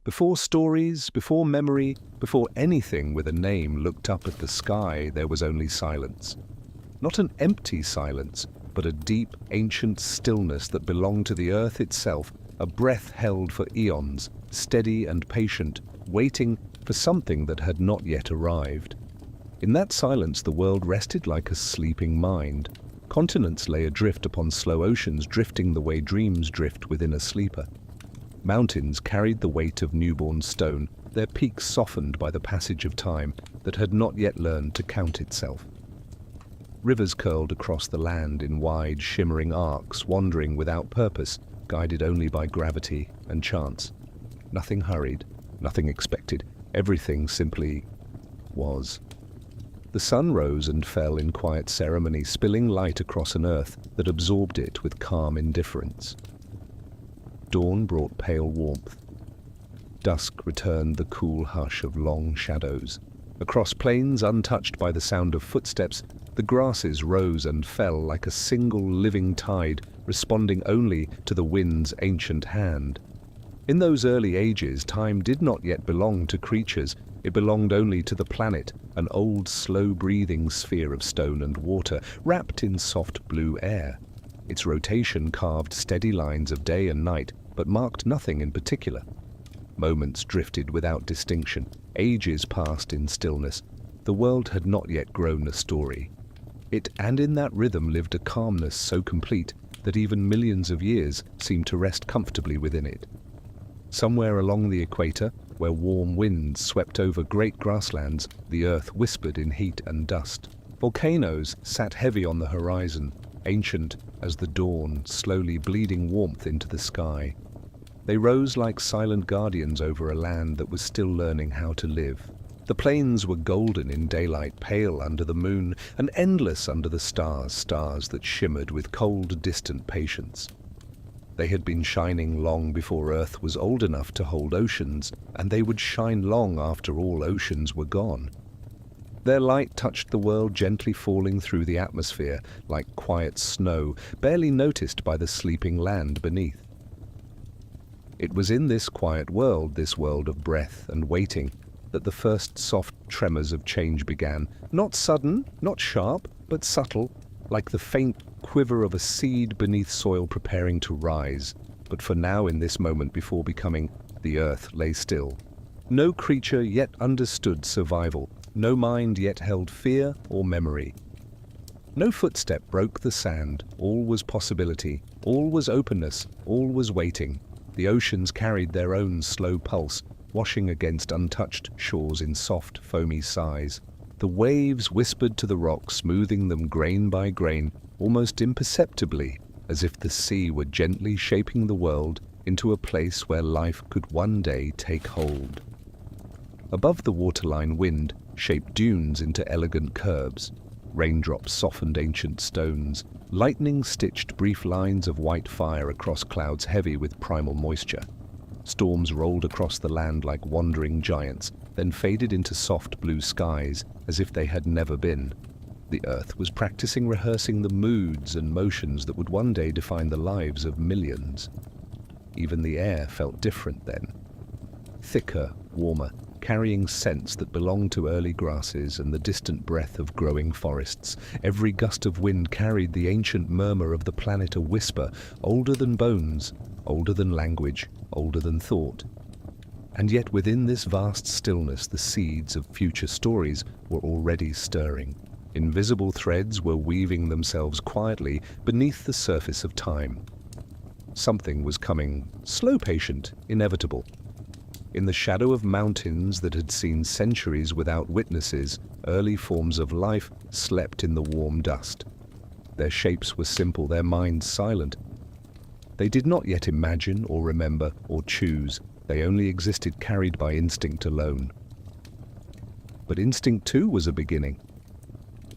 Before stories, before memory, before anything with a name looked up at the sky, there was only silence. Not an empty silence, but a deep, ancient stillness that belonged to the earth itself, a breath held for eons, steady and patient, waiting for something that had not yet arrived. In that silence the world rested like a sleeping mind. Continents lay adrift upon slow oceans, drifting the way dreams drift within a sleeper. Mountains carried the weight of newborn stone, their peaks softened by the passage of time that had not yet learned to count itself. Rivers curled across the land in wide, shimmering arcs, wandering without purpose, guided only by gravity and chance. Nothing hurried, nothing expected, everything simply was. The sun rose and fell in quiet ceremony, spilling light across an earth that absorbed it with calm indifference. Dawn brought pale warmth. Dusk returned the cool hush of long shadows. Across plains untouched by the sound of footsteps, the grasses rose and fell like a single living tide, responding only to the wind's ancient hand. In those early ages, time did not yet belong to creatures. It belonged only to the planet, an old, slow-breathing sphere of stone and water, wrapped in soft blue air. Its rotation carved steady lines of day and night, but marked nothing in particular. Moments drifted without distinction. Ages passed in stillness. The world had not yet grown a story. And in that rhythm lived a calmness so complete that even millions of years seemed to rest comfortably within it. Somewhere along the equator, where warm winds swept over great grasslands, the earth whispered in heat and dust. Volcanoes sat heavy on the horizon, ancient as the dawn, slowly bleeding warmth into the sky. They rose like silent guardians over a land that was still learning how to live. The plains were golden in daylight, pale under the moon, and endless under the stars that shimmered with cold, distant patience. They had been shining long before Earth was old enough to hold oceans, and they would shine long after all oceans were gone. Their light touched the world, gently falling through the atmosphere like quiet snow, barely noticed by the sleeping land beneath. It was in this quiet world, this world of breath and waiting, that the first soft tremors of change began. Not sudden, not sharp, but subtle, like the faint quiver of a seed beneath soil preparing to rise. But for now, in this moment before becoming, the earth lay still. No creature yet understood survival. No mind yet held fear or memory. No footstep broke the sand. All was possibility. All was openness. All was waiting. The oceans carried their own slow pulse, washing against untouched shores in soft, foamy sighs. The waves whispered to the rocks, smoothing them grain by grain, almost imperceptibly, as if the sea were gently shaping the world into a place where life could one day take hold. Above the waterline, wind shaped dunes into elegant curves. Raindrops softened ancient stones. Lightning stitched brief lines of white fire across clouds heavy with primal moisture. Storms rolled across the land like wandering giants, then faded into soft blue skies as if they had never been. The earth was practicing rehearsing the moods and motions that would one day define the lives of millions. Even the air felt different then. Thicker, warmer, carrying scents that belonged to early grasses and the distant breath of growing forests. Every gust of wind carried the ancient murmur of the planet, a whisper, older than bones, older than language, older than thought. And yet within this vast stillness, the seeds of future stories were already stirring. Invisible threads were weaving themselves quietly beneath the surface of time. Something was coming, slow, patient, inevitable. In the shadow of mountains that had seen centuries without witnesses, early forms of life slept in the warm dust. Their shapes were simple, their minds silent. They did not yet imagine or remember or choose. They only existed, carried by instinct alone. But instinct too was a beginning.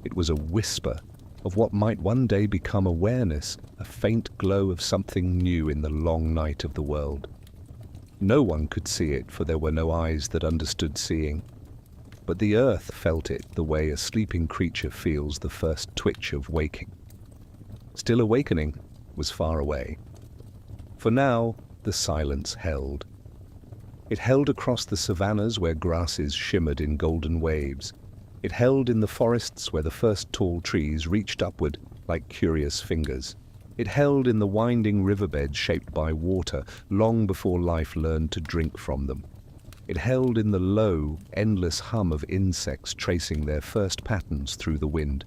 It was a whisper of what might one day become awareness, a faint glow of something new in the long night of the world. No one could see it, for there were no eyes that understood seeing. But the earth felt it the way a sleeping creature feels the first twitch of waking. Still awakening was far away. For now, the silence held. It held across the savannas where grasses shimmered in golden waves. It held in the forests where the first tall trees reached upward like curious fingers. It held in the winding riverbeds shaped by water long before life learned to drink from them. It held in the low, endless hum of insects tracing their first patterns through the wind.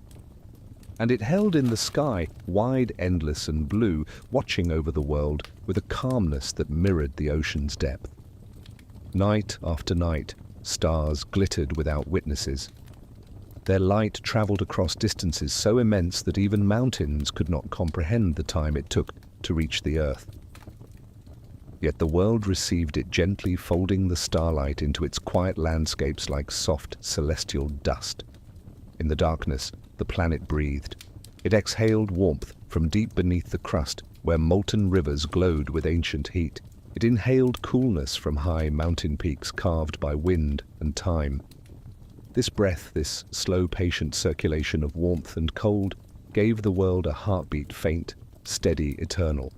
And it held in the sky, wide, endless and blue, watching over the world with a calmness that mirrored the ocean's depth. Night after night, stars glittered without witnesses. Their light traveled across distances so immense that even mountains could not comprehend the time it took to reach the earth. Yet the world received it gently, folding the starlight into its quiet landscapes like soft, celestial dust. In the darkness, the planet breathed. It exhaled warmth from deep beneath the crust, where molten rivers glowed with ancient heat. It inhaled coolness from high mountain peaks carved by wind and time. This breath, this slow, patient circulation of warmth and cold, gave the world a heartbeat faint, steady, eternal.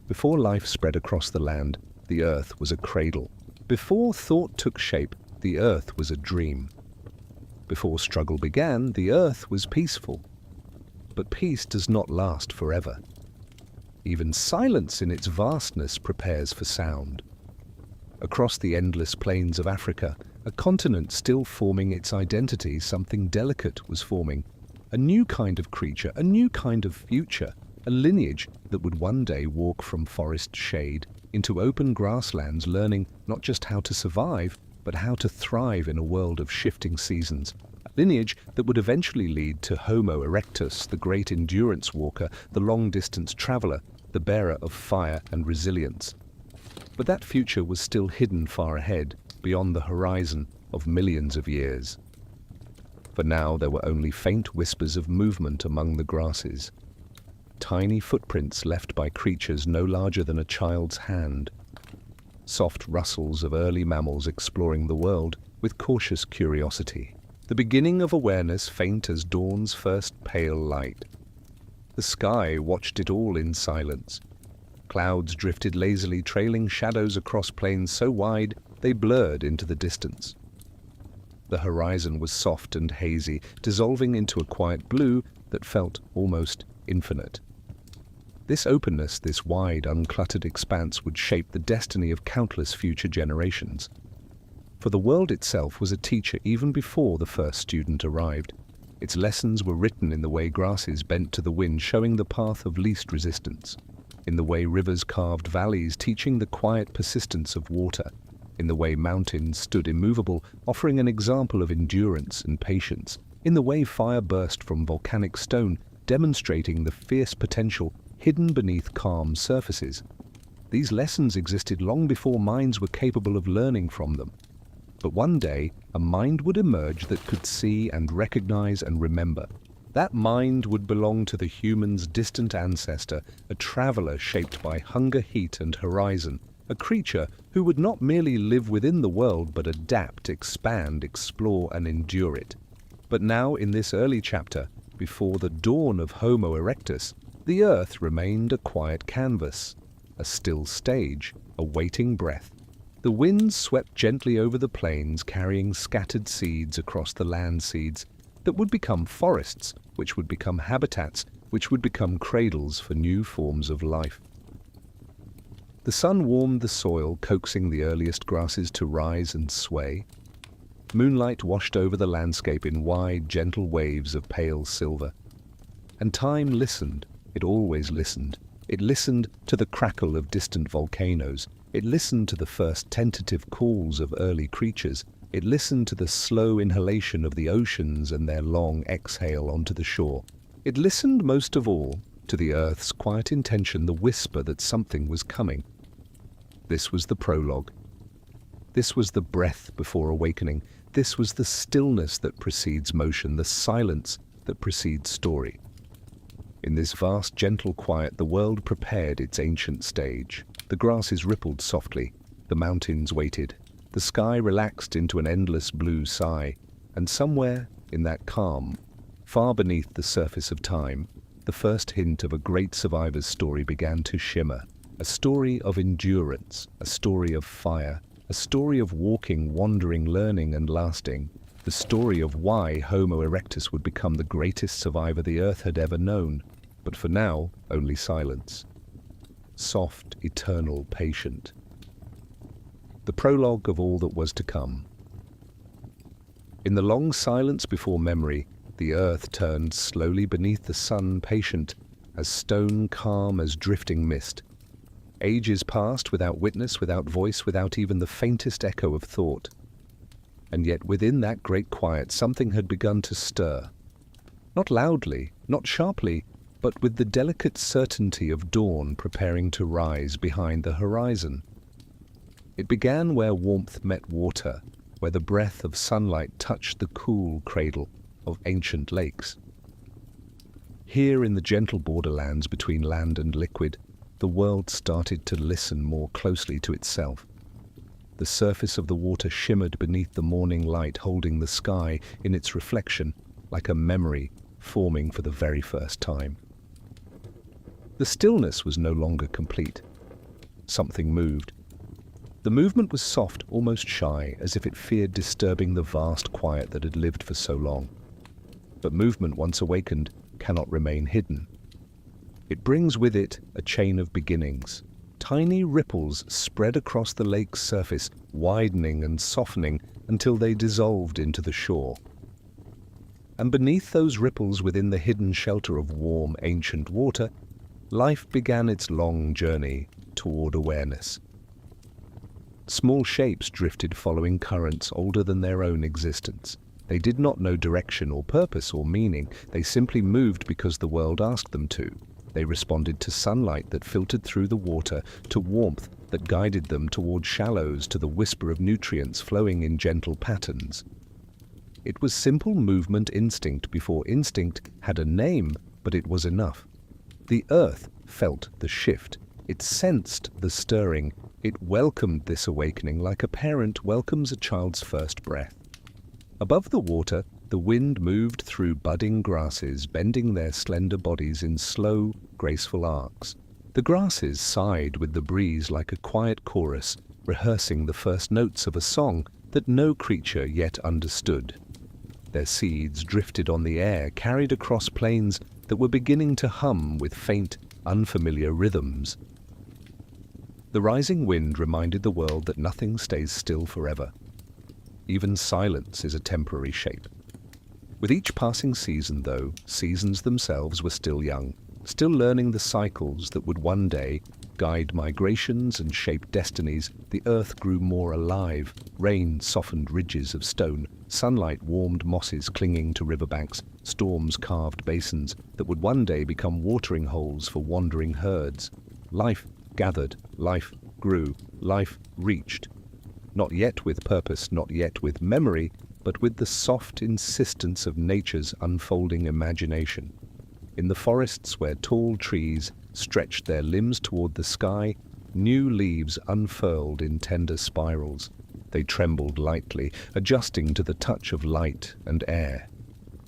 Before life spread across the land, the earth was a cradle. Before thought took shape, the earth was a dream. Before struggle began, the earth was peaceful. But peace does not last forever. Even silence in its vastness prepares for sound. Across the endless plains of Africa, a continent still forming its identity, something delicate was forming. A new kind of creature, a new kind of future, a lineage that would one day walk from forest shade into open grasslands, learning not just how to survive, but how to thrive in a world of shifting seasons. A lineage that would eventually lead to Homo erectus, the great endurance walker, the long-distance traveler, the bearer of fire and resilience. But that future was still hidden far ahead, beyond the horizon of millions of years. For now there were only faint whispers of movement among the grasses. Tiny footprints left by creatures no larger than a child's hand. Soft rustles of early mammals exploring the world with cautious curiosity. The beginning of awareness faint as dawn's first pale light. The sky watched it all in silence. Clouds drifted lazily, trailing shadows across plains so wide they blurred into the distance. The horizon was soft and hazy, dissolving into a quiet blue that felt almost infinite. This openness, this wide, uncluttered expanse would shape the destiny of countless future generations. For the world itself was a teacher even before the first student arrived. Its lessons were written in the way grasses bent to the wind, showing the path of least resistance. In the way rivers carved valleys, teaching the quiet persistence of water. In the way mountains stood immovable, offering an example of endurance and patience. In the way fire burst from volcanic stone, demonstrating the fierce potential hidden beneath calm surfaces. These lessons existed long before minds were capable of learning from them. But one day, a mind would emerge that could see and recognize and remember. That mind would belong to the human's distant ancestor, a traveler shaped by hunger, heat, and horizon, a creature who would not merely live within the world but adapt, expand, explore, and endure it. But now, in this early chapter, before the dawn of Homo erectus, the earth remained a quiet canvas, a still stage, a waiting breath. The winds swept gently over the plains, carrying scattered seeds across the land, seeds that would become forests, which would become habitats, which would become cradles for new forms of life. The sun warmed the soil, coaxing the earliest grasses to rise and sway. Moonlight washed over the landscape in wide, gentle waves of pale silver. And time listened. It always listened. It listened to the crackle of distant volcanoes. It listened to the first tentative calls of early creatures. It listened to the slow inhalation of the oceans and their long exhale onto the shore. It listened most of all to the earth's quiet intention, the whisper that something was coming. This was the prologue. This was the breath before awakening. This was the stillness that precedes motion, the silence that precedes story. In this vast, gentle quiet, the world prepared its ancient stage. The grasses rippled softly, the mountains waited, the sky relaxed into an endless blue sigh, and somewhere in that calm, far beneath the surface of time, the first hint of a great survivor's story began to shimmer. A story of endurance, a story of fire, A story of walking, wandering, learning, and lasting. The story of why Homo erectus would become the greatest survivor the Earth had ever known. But for now, only silence. Soft, eternal, patient. The prologue of all that was to come. In the long silence before memory, the earth turned slowly beneath the sun, patient, as stone, calm as drifting mist. Ages passed without witness, without voice, without even the faintest echo of thought. And yet within that great quiet something had begun to stir. Not loudly, not sharply, but with the delicate certainty of dawn preparing to rise behind the horizon. It began where warmth met water, where the breath of sunlight touched the cool cradle of ancient lakes. Here in the gentle borderlands between land and liquid, the world started to listen more closely to itself. The surface of the water shimmered beneath the morning light, holding the sky in its reflection like a memory forming for the very first time. The stillness was no longer complete. Something moved. The movement was soft, almost shy, as if it feared disturbing the vast quiet that had lived for so long. But movement, once awakened, cannot remain hidden. It brings with it a chain of beginnings. Tiny ripples spread across the lake's surface, widening and softening until they dissolved into the shore. And beneath those ripples, within the hidden shelter of warm, ancient water, life began its long journey toward awareness. Small shapes drifted following currents older than their own existence. They did not know direction or purpose or meaning. They simply moved because the world asked them to. They responded to sunlight that filtered through the water, to warmth that guided them toward shallows, to the whisper of nutrients flowing in gentle patterns. It was simple movement instinct before instinct had a name, but it was enough. The earth felt the shift. It sensed the stirring. It welcomed this awakening like a parent welcomes a child's first breath. Above the water, the wind moved through budding grasses, bending their slender bodies in slow, graceful arcs. The grasses sighed with the breeze like a quiet chorus, rehearsing the first notes of a song that no creature yet understood. Their seeds drifted on the air, carried across plains that were beginning to hum with faint, unfamiliar rhythms. The rising wind reminded the world that nothing stays still forever. Even silence is a temporary shape. With each passing season, though, seasons themselves were still young, still learning the cycles that would one day guide migrations and shape destinies. The earth grew more alive. Rain softened ridges of stone. Sunlight warmed mosses clinging to riverbanks. Storms carved basins that would one day become watering holes for wandering herds. Life gathered, life grew, life reached. Not yet with purpose, not yet with memory, but with the soft insistence of nature's unfolding imagination. In the forests where tall trees stretched their limbs toward the sky, new leaves unfurled in tender spirals. They trembled lightly, adjusting to the touch of light and air.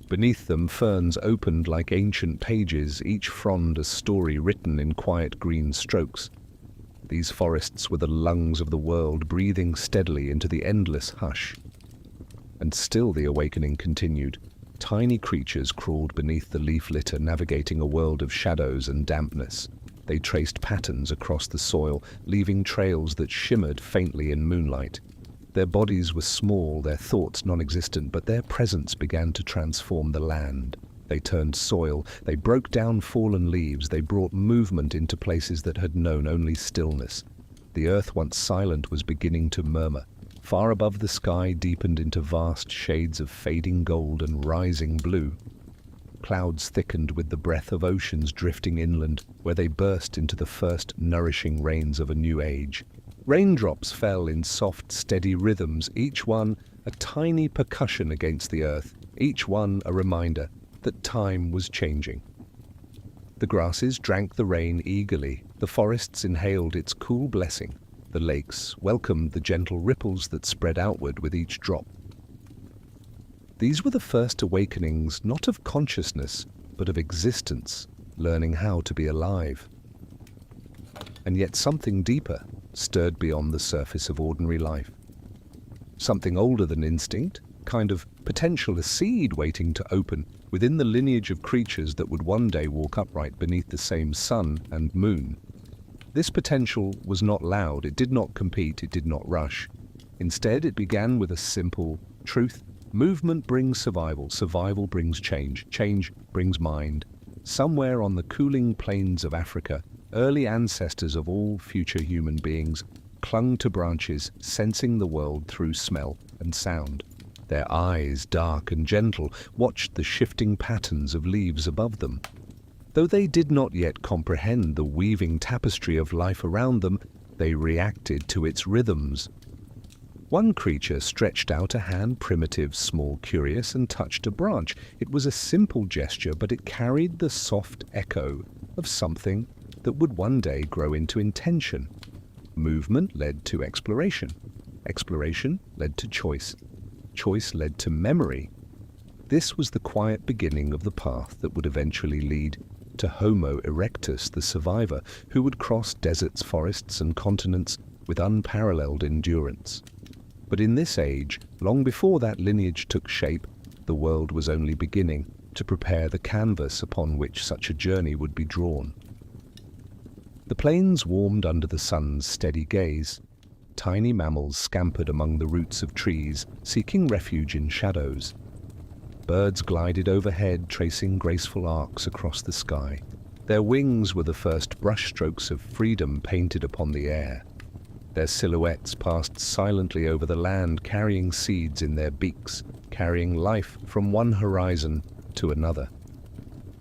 Beneath them, ferns opened like ancient pages, each frond a story written in quiet green strokes. These forests were the lungs of the world, breathing steadily into the endless hush. And still the awakening continued. Tiny creatures crawled beneath the leaf litter, navigating a world of shadows and dampness. They traced patterns across the soil, leaving trails that shimmered faintly in moonlight. Their bodies were small, their thoughts non-existent, but their presence began to transform the land. They turned soil, they broke down fallen leaves, they brought movement into places that had known only stillness. The earth, once silent, was beginning to murmur. Far above the sky deepened into vast shades of fading gold and rising blue. Clouds thickened with the breath of oceans drifting inland, where they burst into the first nourishing rains of a new age. Raindrops fell in soft, steady rhythms, each one a tiny percussion against the earth, each one a reminder that time was changing. The grasses drank the rain eagerly, the forests inhaled its cool blessing, the lakes welcomed the gentle ripples that spread outward with each drop. These were the first awakenings, not of consciousness, but of existence, learning how to be alive. And yet something deeper, stirred beyond the surface of ordinary life. Something older than instinct, kind of potential, a seed waiting to open within the lineage of creatures that would one day walk upright beneath the same sun and moon. This potential was not loud, it did not compete, it did not rush. Instead, it began with a simple truth. Movement brings survival, survival brings change, change brings mind. Somewhere on the cooling plains of Africa, early ancestors of all future human beings clung to branches, sensing the world through smell and sound. Their eyes, dark and gentle, watched the shifting patterns of leaves above them. Though they did not yet comprehend the weaving tapestry of life around them, they reacted to its rhythms. One creature stretched out a hand, primitive, small, curious, and touched a branch. It was a simple gesture, but it carried the soft echo of something that would one day grow into intention. Movement led to exploration. Exploration led to choice. Choice led to memory. This was the quiet beginning of the path that would eventually lead to Homo erectus, the survivor, who would cross deserts, forests, and continents with unparalleled endurance. But in this age, long before that lineage took shape, the world was only beginning to prepare the canvas upon which such a journey would be drawn. The plains warmed under the sun's steady gaze. Tiny mammals scampered among the roots of trees, seeking refuge in shadows. Birds glided overhead, tracing graceful arcs across the sky. Their wings were the first brushstrokes of freedom painted upon the air. Their silhouettes passed silently over the land, carrying seeds in their beaks, carrying life from one horizon to another.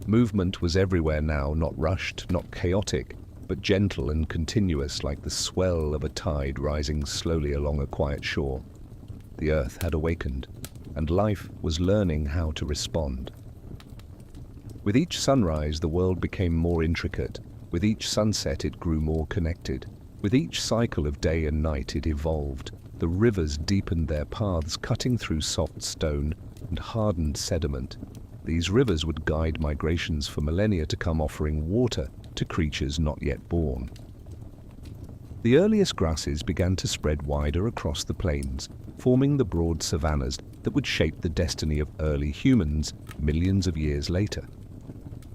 Movement was everywhere now, not rushed, not chaotic, but gentle and continuous, like the swell of a tide rising slowly along a quiet shore. The earth had awakened, and life was learning how to respond. With each sunrise, the world became more intricate. With each sunset, it grew more connected. With each cycle of day and night, it evolved. The rivers deepened their paths, cutting through soft stone and hardened sediment. These rivers would guide migrations for millennia to come, offering water to creatures not yet born. The earliest grasses began to spread wider across the plains, forming the broad savannas that would shape the destiny of early humans millions of years later.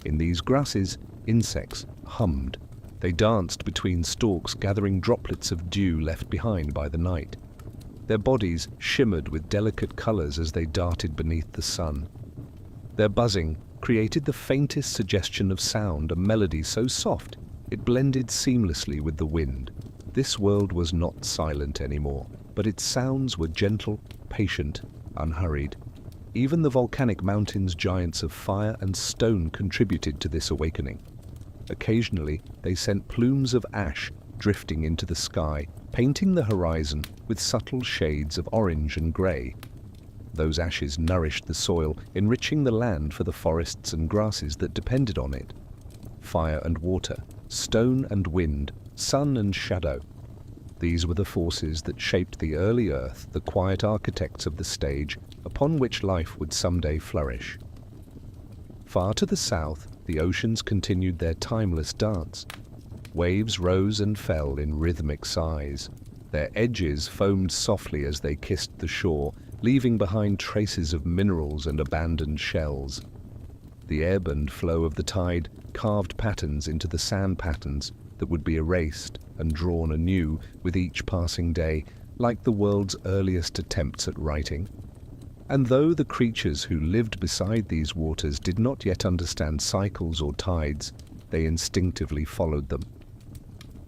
In these grasses, insects hummed. They danced between stalks, gathering droplets of dew left behind by the night. Their bodies shimmered with delicate colors as they darted beneath the sun. Their buzzing created the faintest suggestion of sound, a melody so soft it blended seamlessly with the wind. This world was not silent anymore, but its sounds were gentle, patient, unhurried. Even the volcanic mountains, giants of fire and stone, contributed to this awakening. Occasionally, they sent plumes of ash drifting into the sky, painting the horizon with subtle shades of orange and gray. Those ashes nourished the soil, enriching the land for the forests and grasses that depended on it. Fire and water, stone and wind, sun and shadow. These were the forces that shaped the early earth, the quiet architects of the stage upon which life would someday flourish. Far to the south, the oceans continued their timeless dance. Waves rose and fell in rhythmic sighs. Their edges foamed softly as they kissed the shore, leaving behind traces of minerals and abandoned shells. The ebb and flow of the tide carved patterns into the sand patterns that would be erased and drawn anew with each passing day, like the world's earliest attempts at writing. And though the creatures who lived beside these waters did not yet understand cycles or tides, they instinctively followed them.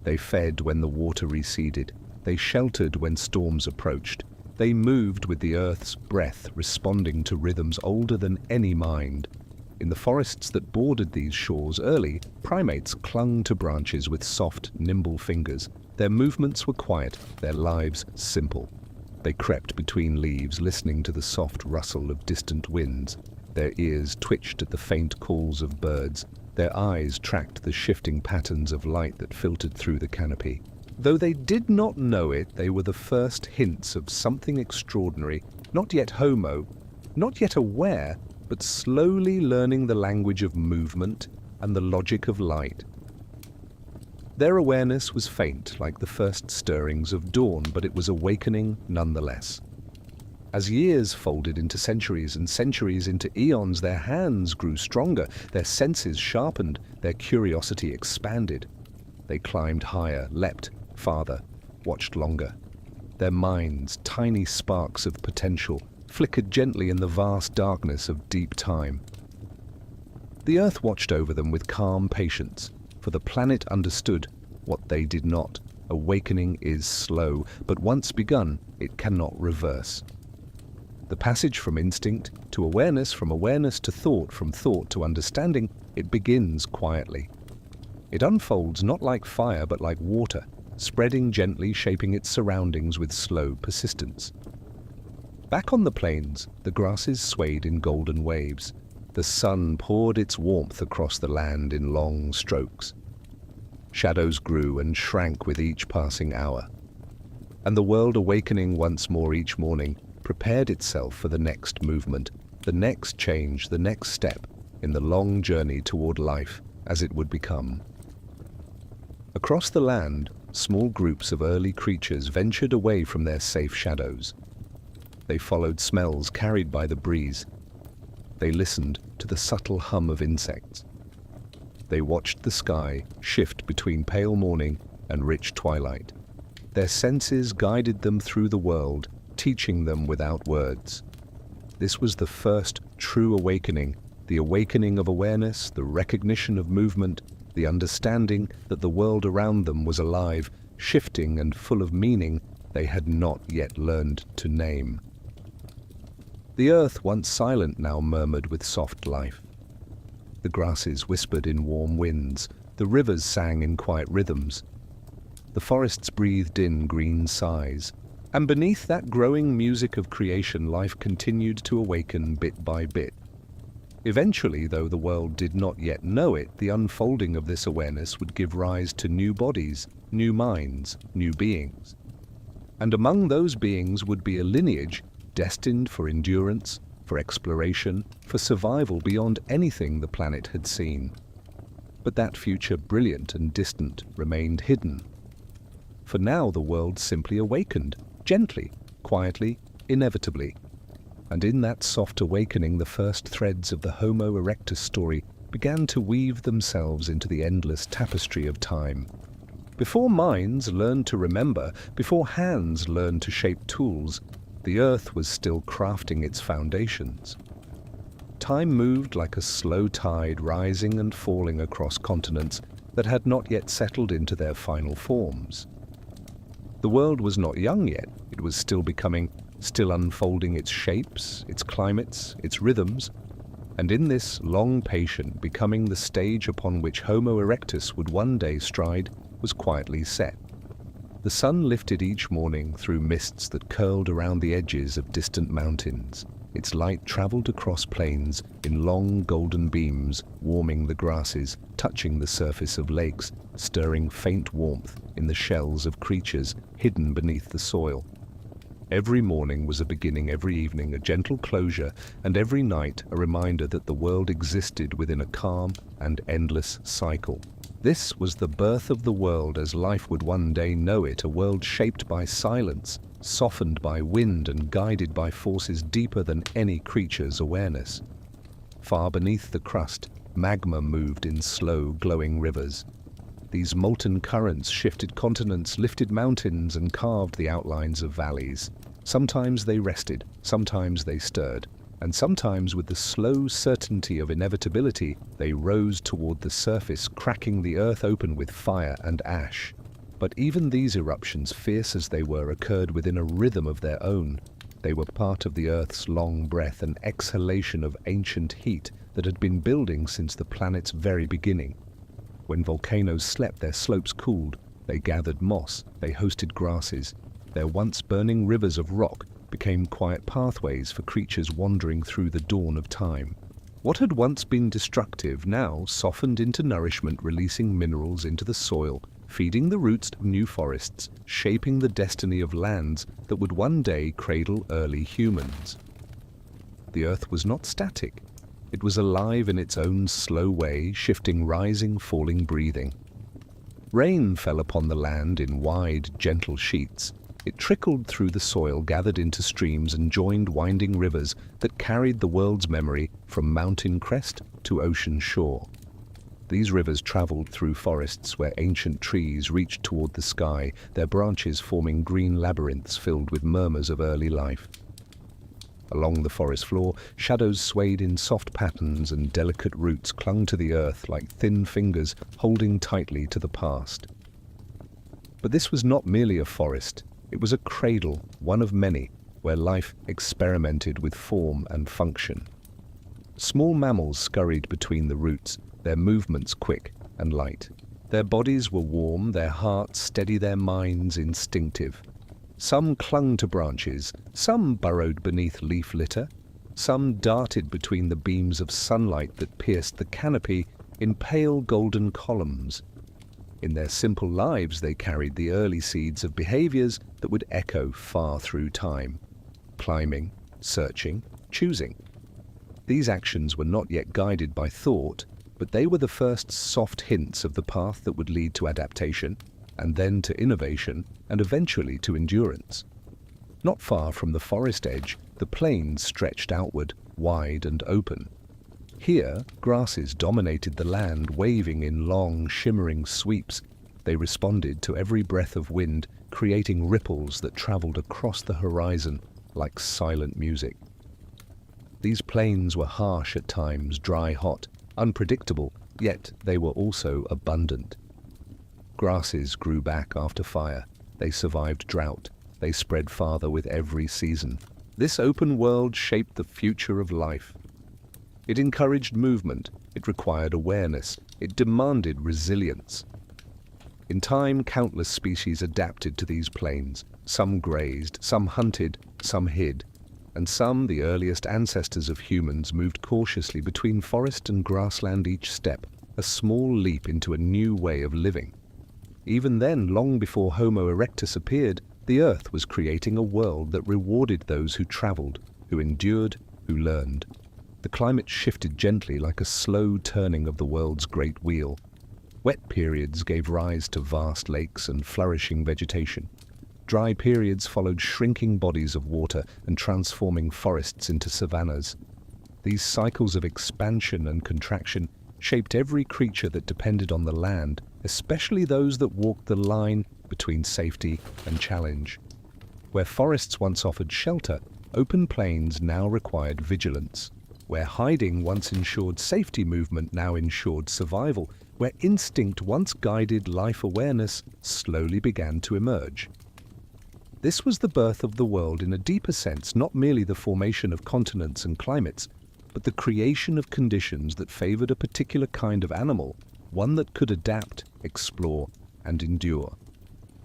They fed when the water receded. They sheltered when storms approached. They moved with the earth's breath, responding to rhythms older than any mind. In the forests that bordered these shores early, primates clung to branches with soft, nimble fingers. Their movements were quiet, their lives simple. They crept between leaves, listening to the soft rustle of distant winds. Their ears twitched at the faint calls of birds. Their eyes tracked the shifting patterns of light that filtered through the canopy. Though they did not know it, they were the first hints of something extraordinary, not yet Homo, not yet aware, but slowly learning the language of movement and the logic of light. Their awareness was faint, like the first stirrings of dawn, but it was awakening nonetheless. As years folded into centuries and centuries into eons, their hands grew stronger, their senses sharpened, their curiosity expanded. They climbed higher, leapt farther, watched longer. Their minds, tiny sparks of potential, flickered gently in the vast darkness of deep time. The Earth watched over them with calm patience, for the planet understood what they did not. Awakening is slow, but once begun, it cannot reverse. The passage from instinct to awareness, from awareness to thought, from thought to understanding, it begins quietly. It unfolds not like fire but like water, spreading gently, shaping its surroundings with slow persistence. Back on the plains, the grasses swayed in golden waves. The sun poured its warmth across the land in long strokes. Shadows grew and shrank with each passing hour. And the world, awakening once more each morning, prepared itself for the next movement, the next change, the next step in the long journey toward life as it would become. Across the land, small groups of early creatures ventured away from their safe shadows. They followed smells carried by the breeze. They listened to the subtle hum of insects. They watched the sky shift between pale morning and rich twilight. Their senses guided them through the world, teaching them without words. This was the first true awakening, the awakening of awareness, the recognition of movement, the understanding that the world around them was alive, shifting and full of meaning they had not yet learned to name. The earth, once silent, now murmured with soft life. The grasses whispered in warm winds, the rivers sang in quiet rhythms. The forests breathed in green sighs, and beneath that growing music of creation, life continued to awaken bit by bit. Eventually, though the world did not yet know it, the unfolding of this awareness would give rise to new bodies, new minds, new beings. And among those beings would be a lineage destined for endurance, for exploration, for survival beyond anything the planet had seen. But that future, brilliant and distant, remained hidden. For now the world simply awakened, gently, quietly, inevitably. And in that soft awakening, the first threads of the Homo Erectus story began to weave themselves into the endless tapestry of time. Before minds learned to remember, before hands learned to shape tools, the earth was still crafting its foundations. Time moved like a slow tide, rising and falling across continents that had not yet settled into their final forms. The world was not young yet. It was still becoming, still unfolding its shapes, its climates, its rhythms, and in this long patient becoming, the stage upon which Homo erectus would one day stride was quietly set. The sun lifted each morning through mists that curled around the edges of distant mountains. Its light traveled across plains in long golden beams, warming the grasses, touching the surface of lakes, stirring faint warmth in the shells of creatures hidden beneath the soil. Every morning was a beginning, every evening a gentle closure, and every night a reminder that the world existed within a calm and endless cycle. This was the birth of the world as life would one day know it, a world shaped by silence, softened by wind and guided by forces deeper than any creature's awareness. Far beneath the crust, magma moved in slow, glowing rivers. These molten currents shifted continents, lifted mountains, and carved the outlines of valleys. Sometimes they rested, sometimes they stirred, and sometimes, with the slow certainty of inevitability, they rose toward the surface, cracking the earth open with fire and ash. But even these eruptions, fierce as they were, occurred within a rhythm of their own. They were part of the Earth's long breath, an exhalation of ancient heat that had been building since the planet's very beginning. When volcanoes slept, their slopes cooled, they gathered moss, they hosted grasses. Their once burning rivers of rock became quiet pathways for creatures wandering through the dawn of time. What had once been destructive now softened into nourishment, releasing minerals into the soil, feeding the roots of new forests, shaping the destiny of lands that would one day cradle early humans. The earth was not static. It was alive in its own slow way, shifting, rising, falling, breathing. Rain fell upon the land in wide, gentle sheets. It trickled through the soil, gathered into streams, and joined winding rivers that carried the world's memory from mountain crest to ocean shore. These rivers traveled through forests where ancient trees reached toward the sky, their branches forming green labyrinths filled with murmurs of early life. Along the forest floor, shadows swayed in soft patterns and delicate roots clung to the earth like thin fingers holding tightly to the past. But this was not merely a forest. It was a cradle, one of many, where life experimented with form and function. Small mammals scurried between the roots, their movements quick and light. Their bodies were warm, their hearts steady, their minds instinctive. Some clung to branches, some burrowed beneath leaf litter, some darted between the beams of sunlight that pierced the canopy in pale golden columns. In their simple lives, they carried the early seeds of behaviors that would echo far through time. Climbing, searching, choosing. These actions were not yet guided by thought, but they were the first soft hints of the path that would lead to adaptation, and then to innovation, and eventually to endurance. Not far from the forest edge, the plains stretched outward, wide and open. Here, grasses dominated the land, waving in long, shimmering sweeps. They responded to every breath of wind, creating ripples that traveled across the horizon like silent music. These plains were harsh at times, dry, hot, unpredictable, yet they were also abundant. Grasses grew back after fire. They survived drought. They spread farther with every season. This open world shaped the future of life. It encouraged movement. It required awareness. It demanded resilience. In time, countless species adapted to these plains. Some grazed, some hunted, some hid, and some, the earliest ancestors of humans, moved cautiously between forest and grassland each step, a small leap into a new way of living. Even then, long before Homo erectus appeared, the Earth was creating a world that rewarded those who traveled, who endured, who learned. The climate shifted gently like a slow turning of the world's great wheel. Wet periods gave rise to vast lakes and flourishing vegetation. Dry periods followed shrinking bodies of water and transforming forests into savannas. These cycles of expansion and contraction shaped every creature that depended on the land, especially those that walked the line between safety and challenge. Where forests once offered shelter, open plains now required vigilance. Where hiding once ensured safety, movement now ensured survival. Where instinct once guided life, awareness slowly began to emerge. This was the birth of the world in a deeper sense, not merely the formation of continents and climates, but the creation of conditions that favored a particular kind of animal, one that could adapt, explore, and endure.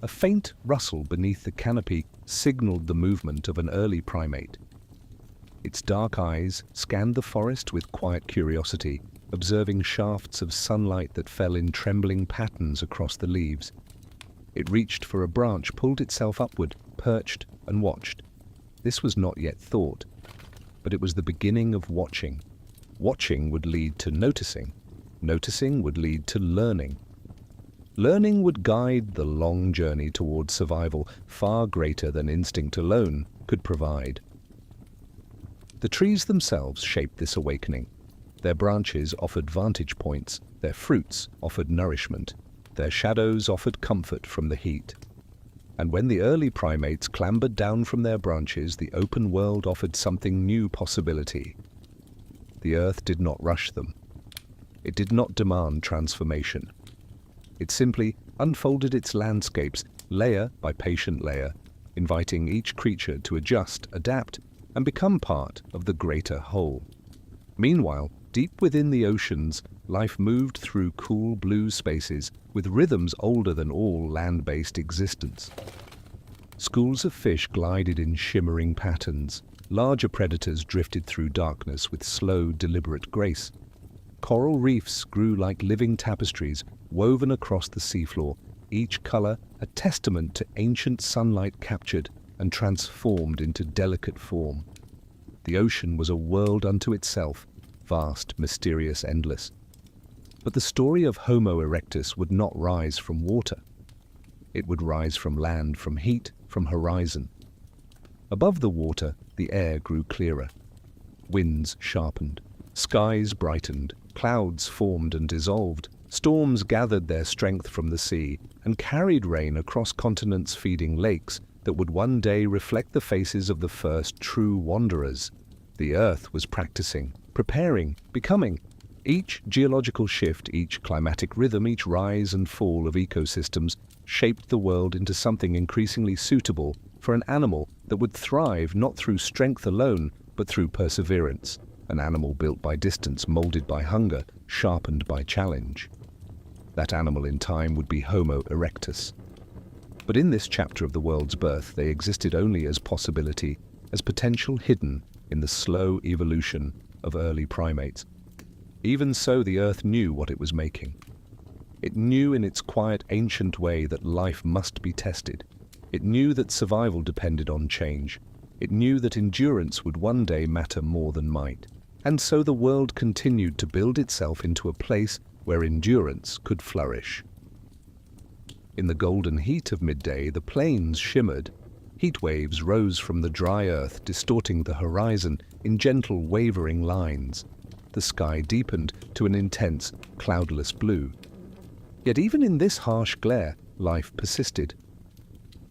A faint rustle beneath the canopy signaled the movement of an early primate. Its dark eyes scanned the forest with quiet curiosity, observing shafts of sunlight that fell in trembling patterns across the leaves. It reached for a branch, pulled itself upward, perched, and watched. This was not yet thought, but it was the beginning of watching. Watching would lead to noticing. Noticing would lead to learning. Learning would guide the long journey towards survival, far greater than instinct alone could provide. The trees themselves shaped this awakening. Their branches offered vantage points, their fruits offered nourishment, their shadows offered comfort from the heat. And when the early primates clambered down from their branches, the open world offered something new possibility. The earth did not rush them. It did not demand transformation. It simply unfolded its landscapes, layer by patient layer, inviting each creature to adjust, adapt, and become part of the greater whole. Meanwhile, deep within the oceans, life moved through cool blue spaces with rhythms older than all land-based existence. Schools of fish glided in shimmering patterns. Larger predators drifted through darkness with slow, deliberate grace. Coral reefs grew like living tapestries woven across the seafloor, each color a testament to ancient sunlight captured and transformed into delicate form. The ocean was a world unto itself, vast, mysterious, endless. But the story of Homo erectus would not rise from water. It would rise from land, from heat, from horizon. Above the water, the air grew clearer. Winds sharpened. Skies brightened. Clouds formed and dissolved. Storms gathered their strength from the sea and carried rain across continents, feeding lakes that would one day reflect the faces of the first true wanderers. The earth was practicing, preparing, becoming. Each geological shift, each climatic rhythm, each rise and fall of ecosystems shaped the world into something increasingly suitable for an animal that would thrive not through strength alone, but through perseverance. An animal built by distance, molded by hunger, sharpened by challenge. That animal in time would be Homo erectus. But in this chapter of the world's birth, they existed only as possibility, as potential hidden in the slow evolution of early primates. Even so, the earth knew what it was making. It knew in its quiet, ancient way that life must be tested. It knew that survival depended on change. It knew that endurance would one day matter more than might. And so the world continued to build itself into a place where endurance could flourish. In the golden heat of midday, the plains shimmered. Heat waves rose from the dry earth, distorting the horizon in gentle, wavering lines. The sky deepened to an intense, cloudless blue. Yet even in this harsh glare, life persisted.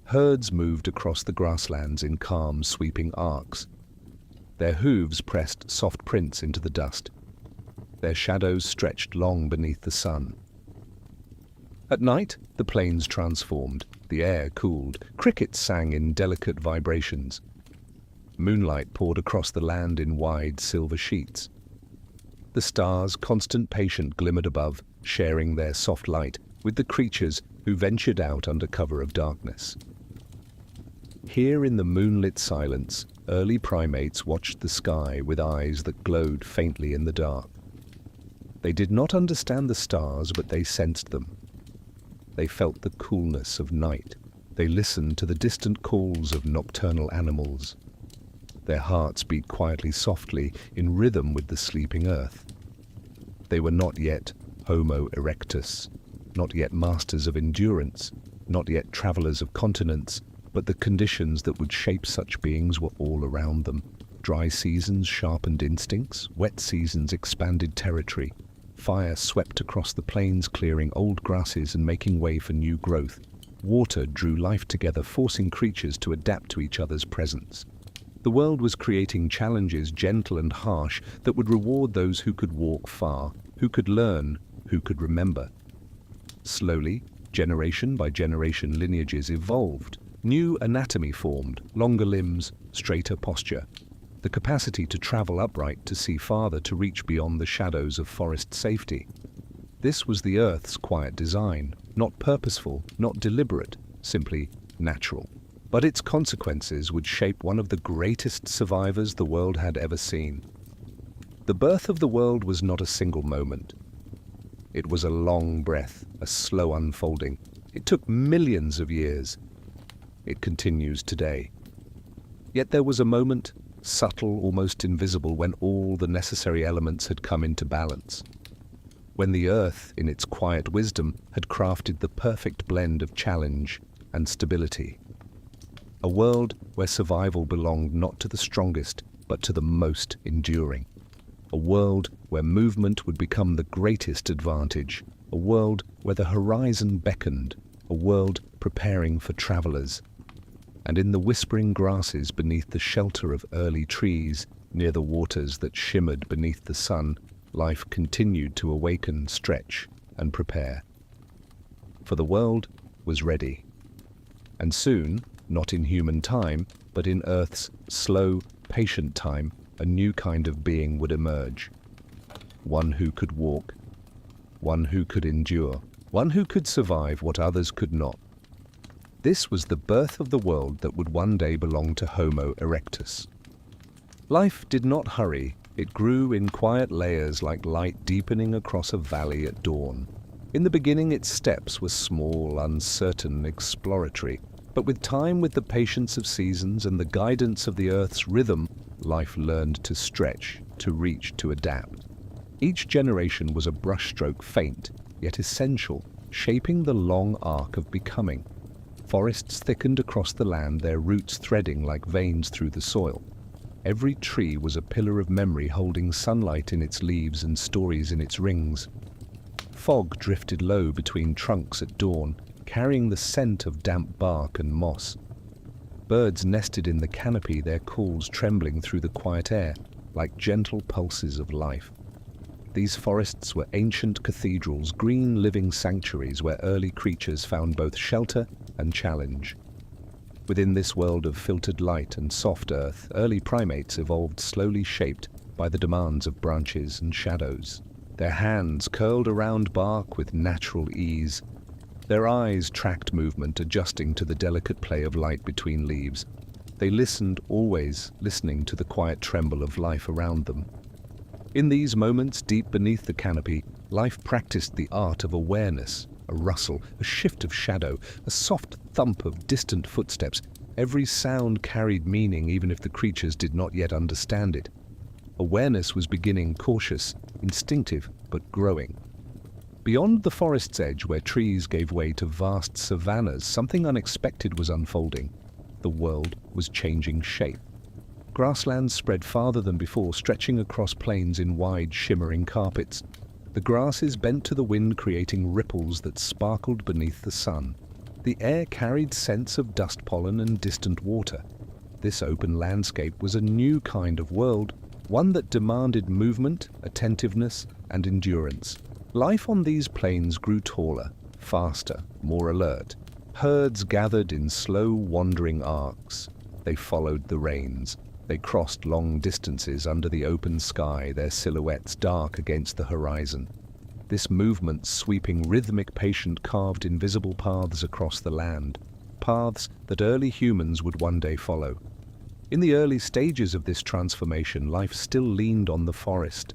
Herds moved across the grasslands in calm, sweeping arcs. Their hooves pressed soft prints into the dust. Their shadows stretched long beneath the sun. At night, the plains transformed. The air cooled. Crickets sang in delicate vibrations. Moonlight poured across the land in wide silver sheets. The stars, constant patient, glimmered above, sharing their soft light with the creatures who ventured out under cover of darkness. Here in the moonlit silence, early primates watched the sky with eyes that glowed faintly in the dark. They did not understand the stars, but they sensed them. They felt the coolness of night. They listened to the distant calls of nocturnal animals. Their hearts beat quietly, softly, in rhythm with the sleeping earth. They were not yet Homo erectus, not yet masters of endurance, not yet travelers of continents, but the conditions that would shape such beings were all around them. Dry seasons sharpened instincts, wet seasons expanded territory. Fire swept across the plains, clearing old grasses and making way for new growth. Water drew life together, forcing creatures to adapt to each other's presence. The world was creating challenges, gentle and harsh, that would reward those who could walk far, who could learn, who could remember. Slowly, generation by generation, lineages evolved. New anatomy formed, longer limbs, straighter posture. The capacity to travel upright, to see farther, to reach beyond the shadows of forest safety. This was the Earth's quiet design, not purposeful, not deliberate, simply natural. But its consequences would shape one of the greatest survivors the world had ever seen. The birth of the world was not a single moment. It was a long breath, a slow unfolding. It took millions of years. It continues today. Yet there was a moment, subtle, almost invisible, when all the necessary elements had come into balance. When the Earth, in its quiet wisdom, had crafted the perfect blend of challenge and stability. A world where survival belonged not to the strongest, but to the most enduring. A world where movement would become the greatest advantage. A world where the horizon beckoned. A world preparing for travelers. And in the whispering grasses beneath the shelter of early trees, near the waters that shimmered beneath the sun, life continued to awaken, stretch, and prepare. For the world was ready. And soon, not in human time, but in Earth's slow, patient time, a new kind of being would emerge. One who could walk, one who could endure, one who could survive what others could not. This was the birth of the world that would one day belong to Homo erectus. Life did not hurry. It grew in quiet layers like light deepening across a valley at dawn. In the beginning, its steps were small, uncertain, exploratory. But with time, with the patience of seasons and the guidance of the Earth's rhythm, life learned to stretch, to reach, to adapt. Each generation was a brushstroke faint, yet essential, shaping the long arc of becoming. Forests thickened across the land, their roots threading like veins through the soil. Every tree was a pillar of memory, holding sunlight in its leaves and stories in its rings. Fog drifted low between trunks at dawn, carrying the scent of damp bark and moss. Birds nested in the canopy, their calls trembling through the quiet air, like gentle pulses of life. These forests were ancient cathedrals, green living sanctuaries where early creatures found both shelter and challenge. Within this world of filtered light and soft earth, early primates evolved, slowly shaped by the demands of branches and shadows. Their hands curled around bark with natural ease. Their eyes tracked movement, adjusting to the delicate play of light between leaves. They listened, always listening to the quiet tremble of life around them. In these moments, deep beneath the canopy, life practiced the art of awareness. A rustle, a shift of shadow, a soft thump of distant footsteps. Every sound carried meaning, even if the creatures did not yet understand it. Awareness was beginning, cautious, instinctive, but growing. Beyond the forest's edge, where trees gave way to vast savannas, something unexpected was unfolding. The world was changing shape. Grasslands spread farther than before, stretching across plains in wide, shimmering carpets. The grasses bent to the wind, creating ripples that sparkled beneath the sun. The air carried scents of dust pollen and distant water. This open landscape was a new kind of world, one that demanded movement, attentiveness, and endurance. Life on these plains grew taller, faster, more alert. Herds gathered in slow, wandering arcs. They followed the rains. They crossed long distances under the open sky, their silhouettes dark against the horizon. This movement, sweeping, rhythmic, patient, carved invisible paths across the land, paths that early humans would one day follow. In the early stages of this transformation, life still leaned on the forest.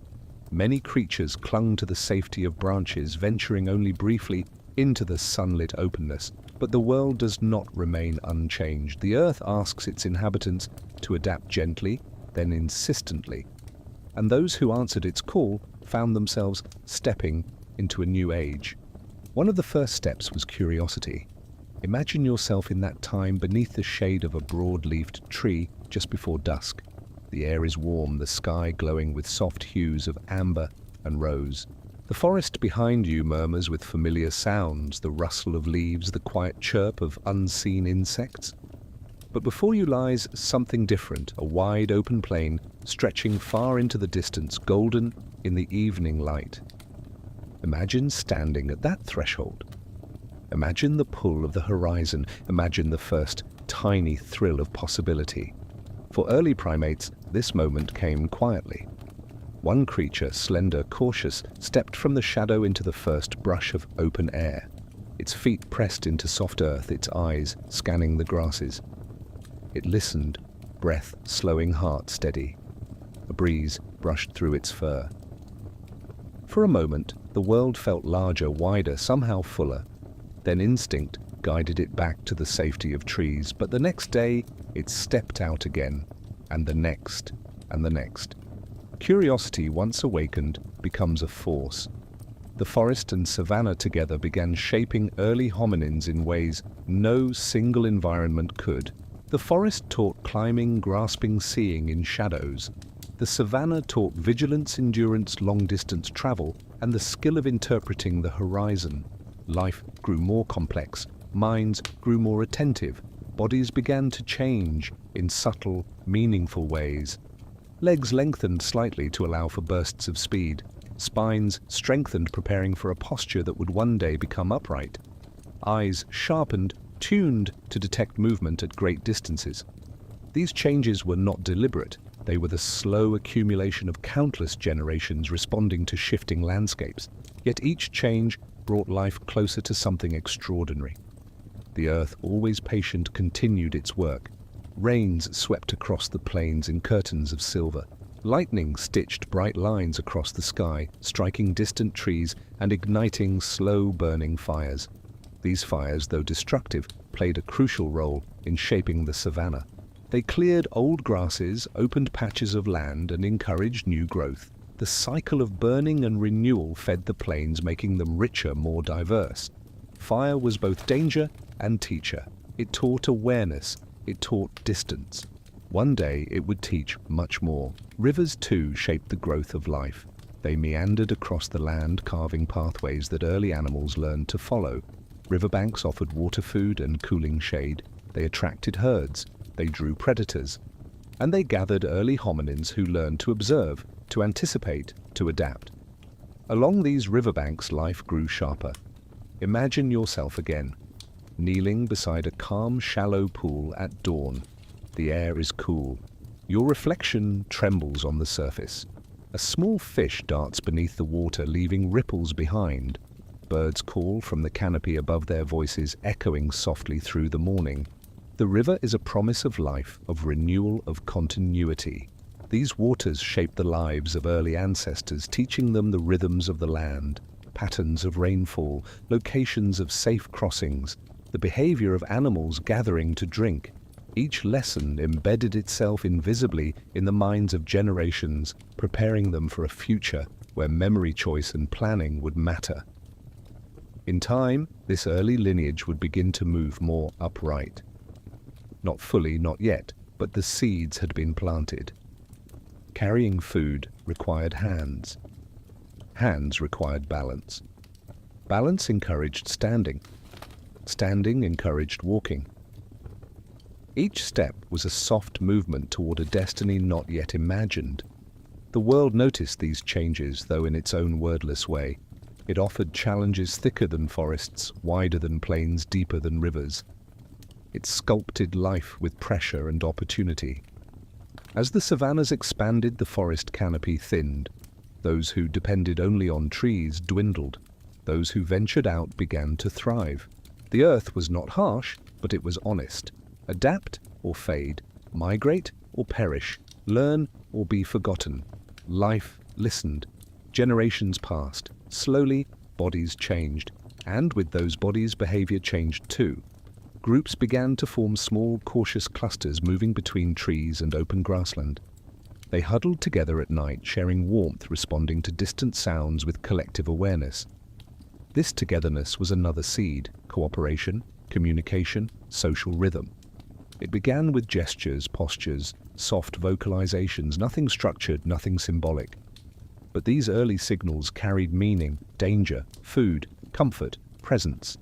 Many creatures clung to the safety of branches, venturing only briefly into the sunlit openness. But the world does not remain unchanged. The earth asks its inhabitants to adapt gently, then insistently. And those who answered its call found themselves stepping into a new age. One of the first steps was curiosity. Imagine yourself in that time beneath the shade of a broad-leafed tree just before dusk. The air is warm, the sky glowing with soft hues of amber and rose. The forest behind you murmurs with familiar sounds, the rustle of leaves, the quiet chirp of unseen insects. But before you lies something different, a wide open plain stretching far into the distance, golden in the evening light. Imagine standing at that threshold. Imagine the pull of the horizon. Imagine the first tiny thrill of possibility. For early primates, this moment came quietly. One creature, slender, cautious, stepped from the shadow into the first brush of open air. Its feet pressed into soft earth, its eyes scanning the grasses. It listened, breath slowing, heart steady. A breeze brushed through its fur. For a moment, the world felt larger, wider, somehow fuller. Then instinct guided it back to the safety of trees. But the next day, it stepped out again, and the next, and the next. Curiosity, once awakened, becomes a force. The forest and savanna together began shaping early hominins in ways no single environment could. The forest taught climbing, grasping, seeing in shadows. The savanna taught vigilance, endurance, long-distance travel, and the skill of interpreting the horizon. Life grew more complex, minds grew more attentive, bodies began to change in subtle, meaningful ways. Legs lengthened slightly to allow for bursts of speed. Spines strengthened, preparing for a posture that would one day become upright. Eyes sharpened, tuned to detect movement at great distances. These changes were not deliberate. They were the slow accumulation of countless generations responding to shifting landscapes. Yet each change brought life closer to something extraordinary. The earth, always patient, continued its work. Rains swept across the plains in curtains of silver. Lightning stitched bright lines across the sky, striking distant trees and igniting slow-burning fires. These fires, though destructive, played a crucial role in shaping the savanna. They cleared old grasses, opened patches of land, and encouraged new growth. The cycle of burning and renewal fed the plains, making them richer, more diverse. Fire was both danger and teacher. It taught awareness, it taught distance. One day it would teach much more. Rivers, too, shaped the growth of life. They meandered across the land, carving pathways that early animals learned to follow. Riverbanks offered water, food, and cooling shade. They attracted herds, they drew predators, and they gathered early hominins who learned to observe, to anticipate, to adapt. Along these riverbanks, life grew sharper. Imagine yourself again, kneeling beside a calm, shallow pool at dawn. The air is cool. Your reflection trembles on the surface. A small fish darts beneath the water, leaving ripples behind. Birds call from the canopy above, their voices echoing softly through the morning. The river is a promise of life, of renewal, of continuity. These waters shape the lives of early ancestors, teaching them the rhythms of the land, patterns of rainfall, locations of safe crossings, the behavior of animals gathering to drink. Each lesson embedded itself invisibly in the minds of generations, preparing them for a future where memory, choice, and planning would matter. In time, this early lineage would begin to move more upright. Not fully, not yet, but the seeds had been planted. Carrying food required hands. Hands required balance. Balance encouraged standing. Standing encouraged walking. Each step was a soft movement toward a destiny not yet imagined. The world noticed these changes, though in its own wordless way. It offered challenges thicker than forests, wider than plains, deeper than rivers. It sculpted life with pressure and opportunity. As the savannas expanded, the forest canopy thinned. Those who depended only on trees dwindled. Those who ventured out began to thrive. The earth was not harsh, but it was honest. Adapt or fade, migrate or perish, learn or be forgotten. Life listened. Generations passed. Slowly, bodies changed. And with those bodies, behavior changed too. Groups began to form small, cautious clusters moving between trees and open grassland. They huddled together at night, sharing warmth, responding to distant sounds with collective awareness. This togetherness was another seed: cooperation, communication, social rhythm. It began with gestures, postures, soft vocalizations, nothing structured, nothing symbolic. But these early signals carried meaning: danger, food, comfort, presence.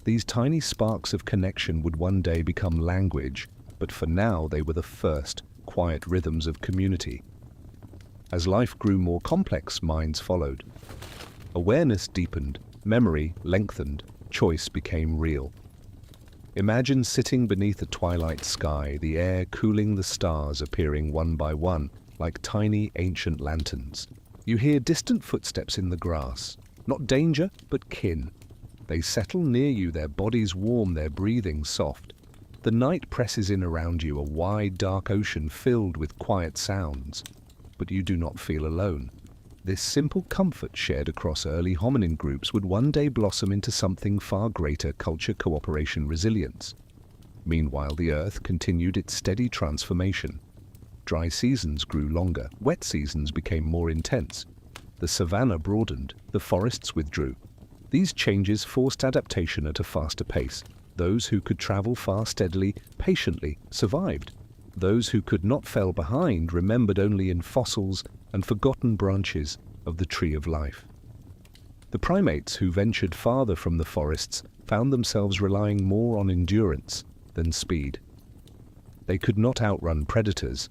These tiny sparks of connection would one day become language, but for now they were the first, quiet rhythms of community. As life grew more complex, minds followed. Awareness deepened, memory lengthened, choice became real. Imagine sitting beneath a twilight sky, the air cooling, the stars appearing one by one, like tiny ancient lanterns. You hear distant footsteps in the grass, not danger, but kin. They settle near you, their bodies warm, their breathing soft. The night presses in around you, a wide, dark ocean filled with quiet sounds. But you do not feel alone. This simple comfort shared across early hominin groups would one day blossom into something far greater: culture, cooperation, resilience. Meanwhile, the earth continued its steady transformation. Dry seasons grew longer, wet seasons became more intense. The savanna broadened, the forests withdrew. These changes forced adaptation at a faster pace. Those who could travel far, steadily, patiently, survived. Those who could not fell behind, remembered only in fossils and forgotten branches of the tree of life. The primates who ventured farther from the forests found themselves relying more on endurance than speed. They could not outrun predators,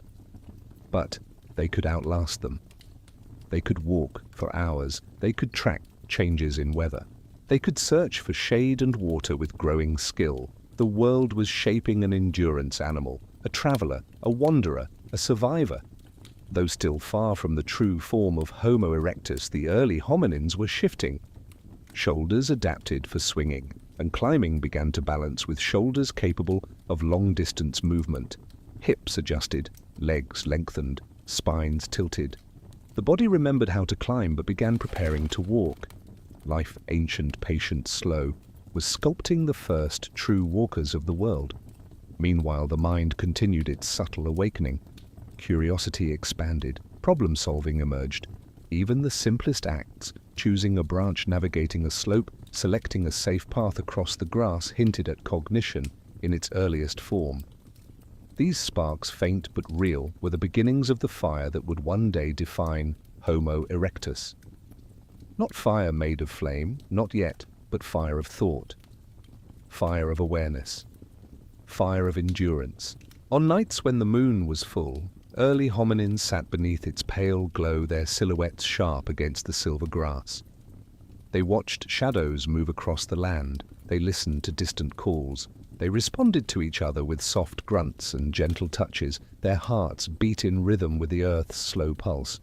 but they could outlast them. They could walk for hours. They could track changes in weather. They could search for shade and water with growing skill. The world was shaping an endurance animal, a traveler, a wanderer, a survivor. Though still far from the true form of Homo erectus, the early hominins were shifting. Shoulders adapted for swinging, and climbing began to balance with shoulders capable of long-distance movement. Hips adjusted, legs lengthened, spines tilted. The body remembered how to climb but began preparing to walk. Life, ancient, patient, slow, was sculpting the first true walkers of the world. Meanwhile, the mind continued its subtle awakening. Curiosity expanded, Problem-solving emerged. Even the simplest acts, choosing a branch, navigating a slope, selecting a safe path across the grass, hinted at cognition in its earliest form. These sparks, faint but real, were the beginnings of the fire that would one day define Homo erectus. Not fire made of flame, not yet, but fire of thought. Fire of awareness. Fire of endurance. On nights when the moon was full, early hominins sat beneath its pale glow, their silhouettes sharp against the silver grass. They watched shadows move across the land. They listened to distant calls. They responded to each other with soft grunts and gentle touches. Their hearts beat in rhythm with the earth's slow pulse.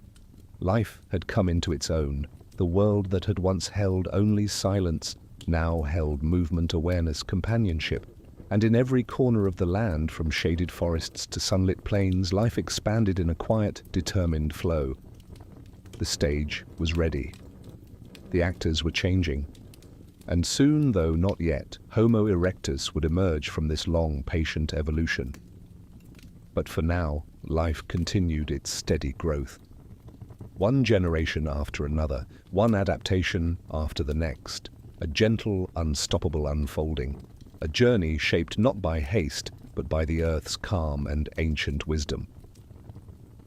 Life had come into its own. The world that had once held only silence now held movement, awareness, companionship. And in every corner of the land, from shaded forests to sunlit plains, life expanded in a quiet, determined flow. The stage was ready. The actors were changing. And soon, though not yet, Homo erectus would emerge from this long, patient evolution. But for now, life continued its steady growth. One generation after another, one adaptation after the next, a gentle, unstoppable unfolding, a journey shaped not by haste, but by the earth's calm and ancient wisdom.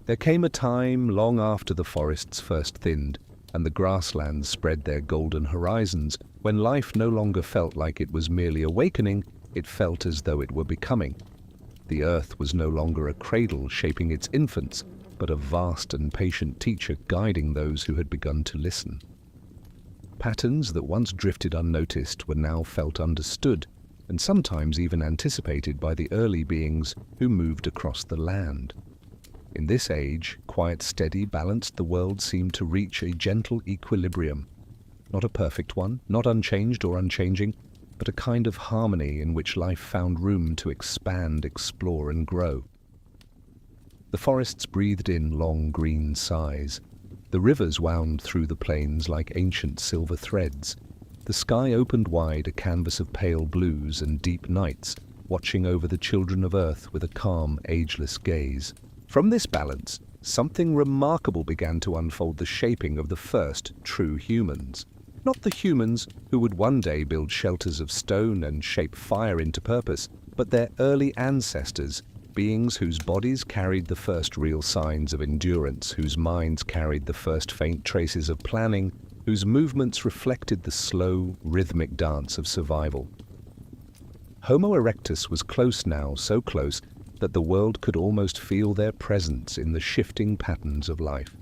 There came a time, long after the forests first thinned, and the grasslands spread their golden horizons, when life no longer felt like it was merely awakening, it felt as though it were becoming. The earth was no longer a cradle shaping its infants, but a vast and patient teacher guiding those who had begun to listen. Patterns that once drifted unnoticed were now felt understood, and sometimes even anticipated by the early beings who moved across the land. In this age, quiet, steady, balanced, the world seemed to reach a gentle equilibrium. Not a perfect one, not unchanged or unchanging, but a kind of harmony in which life found room to expand, explore, and grow. The forests breathed in long green sighs. The rivers wound through the plains like ancient silver threads. The sky opened wide, a canvas of pale blues and deep nights, watching over the children of Earth with a calm, ageless gaze. From this balance, something remarkable began to unfold, the shaping of the first true humans. Not the humans who would one day build shelters of stone and shape fire into purpose, but their early ancestors, beings whose bodies carried the first real signs of endurance, whose minds carried the first faint traces of planning, whose movements reflected the slow, rhythmic dance of survival. Homo erectus was close now, so close that the world could almost feel their presence in the shifting patterns of life.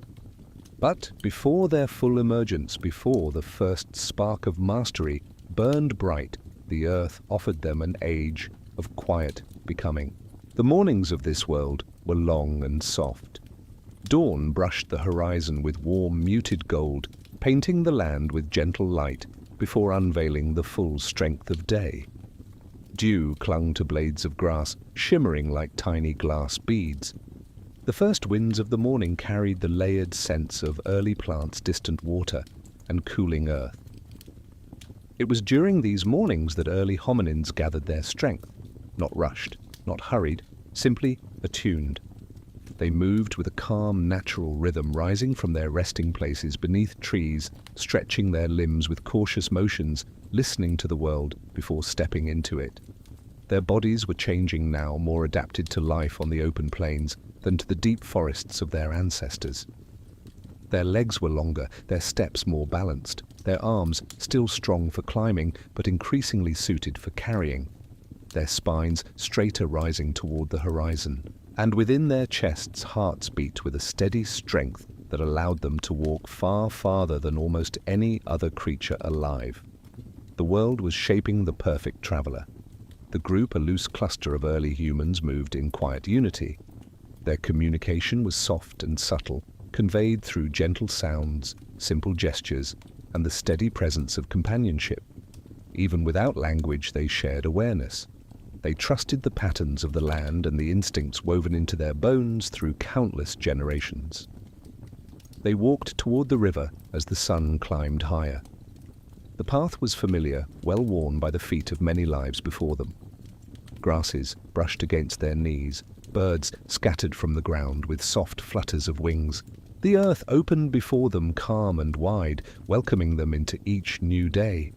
But before their full emergence, before the first spark of mastery burned bright, the earth offered them an age of quiet becoming. The mornings of this world were long and soft. Dawn brushed the horizon with warm, muted gold, painting the land with gentle light before unveiling the full strength of day. Dew clung to blades of grass, shimmering like tiny glass beads. The first winds of the morning carried the layered scents of early plants, distant water, and cooling earth. It was during these mornings that early hominins gathered their strength, not rushed, not hurried, simply attuned. They moved with a calm, natural rhythm, rising from their resting places beneath trees, stretching their limbs with cautious motions, listening to the world before stepping into it. Their bodies were changing now, more adapted to life on the open plains than to the deep forests of their ancestors. Their legs were longer, their steps more balanced, their arms still strong for climbing, but increasingly suited for carrying. Their spines straighter, rising toward the horizon, and within their chests hearts beat with a steady strength that allowed them to walk far farther than almost any other creature alive. The world was shaping the perfect traveler. The group, a loose cluster of early humans, moved in quiet unity. Their communication was soft and subtle, conveyed through gentle sounds, simple gestures, and the steady presence of companionship. Even without language, they shared awareness. They trusted the patterns of the land and the instincts woven into their bones through countless generations. They walked toward the river as the sun climbed higher. The path was familiar, well worn by the feet of many lives before them. Grasses brushed against their knees, birds scattered from the ground with soft flutters of wings, The earth opened before them calm and wide, welcoming them into each new day.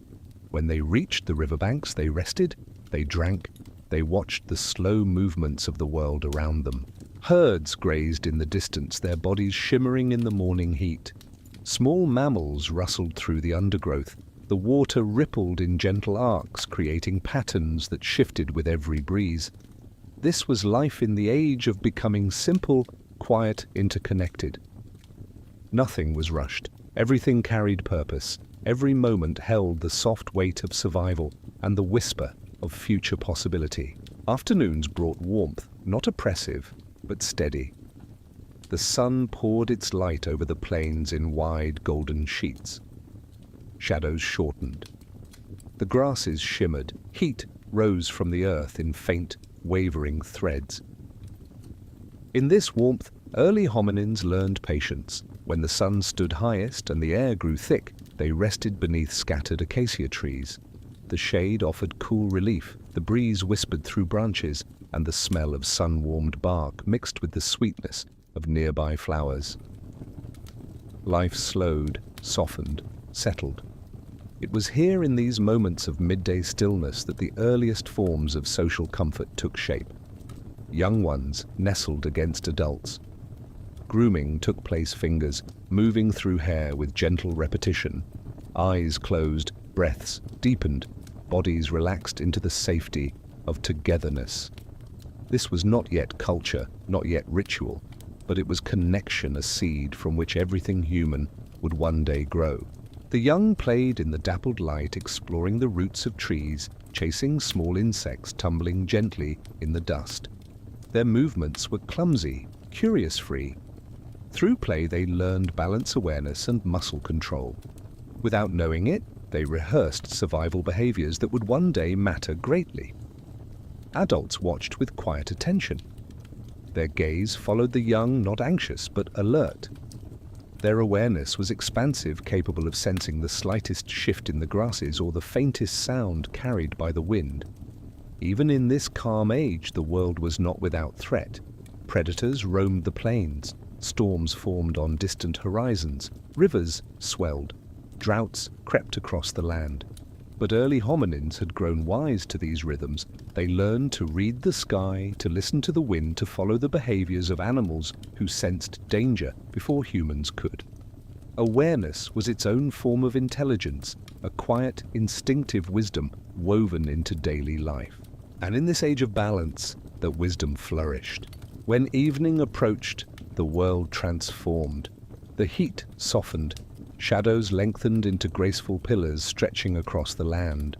When they reached the riverbanks, they rested, they drank, they watched the slow movements of the world around them. Herds grazed in the distance, their bodies shimmering in the morning heat. Small mammals rustled through the undergrowth. The water rippled in gentle arcs, creating patterns that shifted with every breeze. This was life in the age of becoming simple, quiet, interconnected. Nothing was rushed. Everything carried purpose. Every moment held the soft weight of survival and the whisper of future possibility. Afternoons brought warmth, not oppressive, but steady. The sun poured its light over the plains in wide golden sheets. Shadows shortened. The grasses shimmered. Heat rose from the earth in faint, wavering threads. In this warmth, early hominins learned patience. When the sun stood highest and the air grew thick, they rested beneath scattered acacia trees. The shade offered cool relief, the breeze whispered through branches, and the smell of sun-warmed bark mixed with the sweetness of nearby flowers. Life slowed, softened, settled. It was here in these moments of midday stillness that the earliest forms of social comfort took shape. Young ones nestled against adults. Grooming took place, fingers moving through hair with gentle repetition. Eyes closed, breaths deepened, bodies relaxed into the safety of togetherness. This was not yet culture, not yet ritual, but it was connection, a seed from which everything human would one day grow. The young played in the dappled light, exploring the roots of trees, chasing small insects tumbling gently in the dust. Their movements were clumsy, curious-free. Through play they learned balance awareness and muscle control. Without knowing it, they rehearsed survival behaviors that would one day matter greatly. Adults watched with quiet attention. Their gaze followed the young, not anxious, but alert. Their awareness was expansive, capable of sensing the slightest shift in the grasses or the faintest sound carried by the wind. Even in this calm age, the world was not without threat. Predators roamed the plains. Storms formed on distant horizons. Rivers swelled. Droughts crept across the land. But early hominins had grown wise to these rhythms. They learned to read the sky, to listen to the wind, to follow the behaviors of animals who sensed danger before humans could. Awareness was its own form of intelligence, a quiet, instinctive wisdom woven into daily life. And in this age of balance, the wisdom flourished. When evening approached, the world transformed. The heat softened. Shadows lengthened into graceful pillars stretching across the land.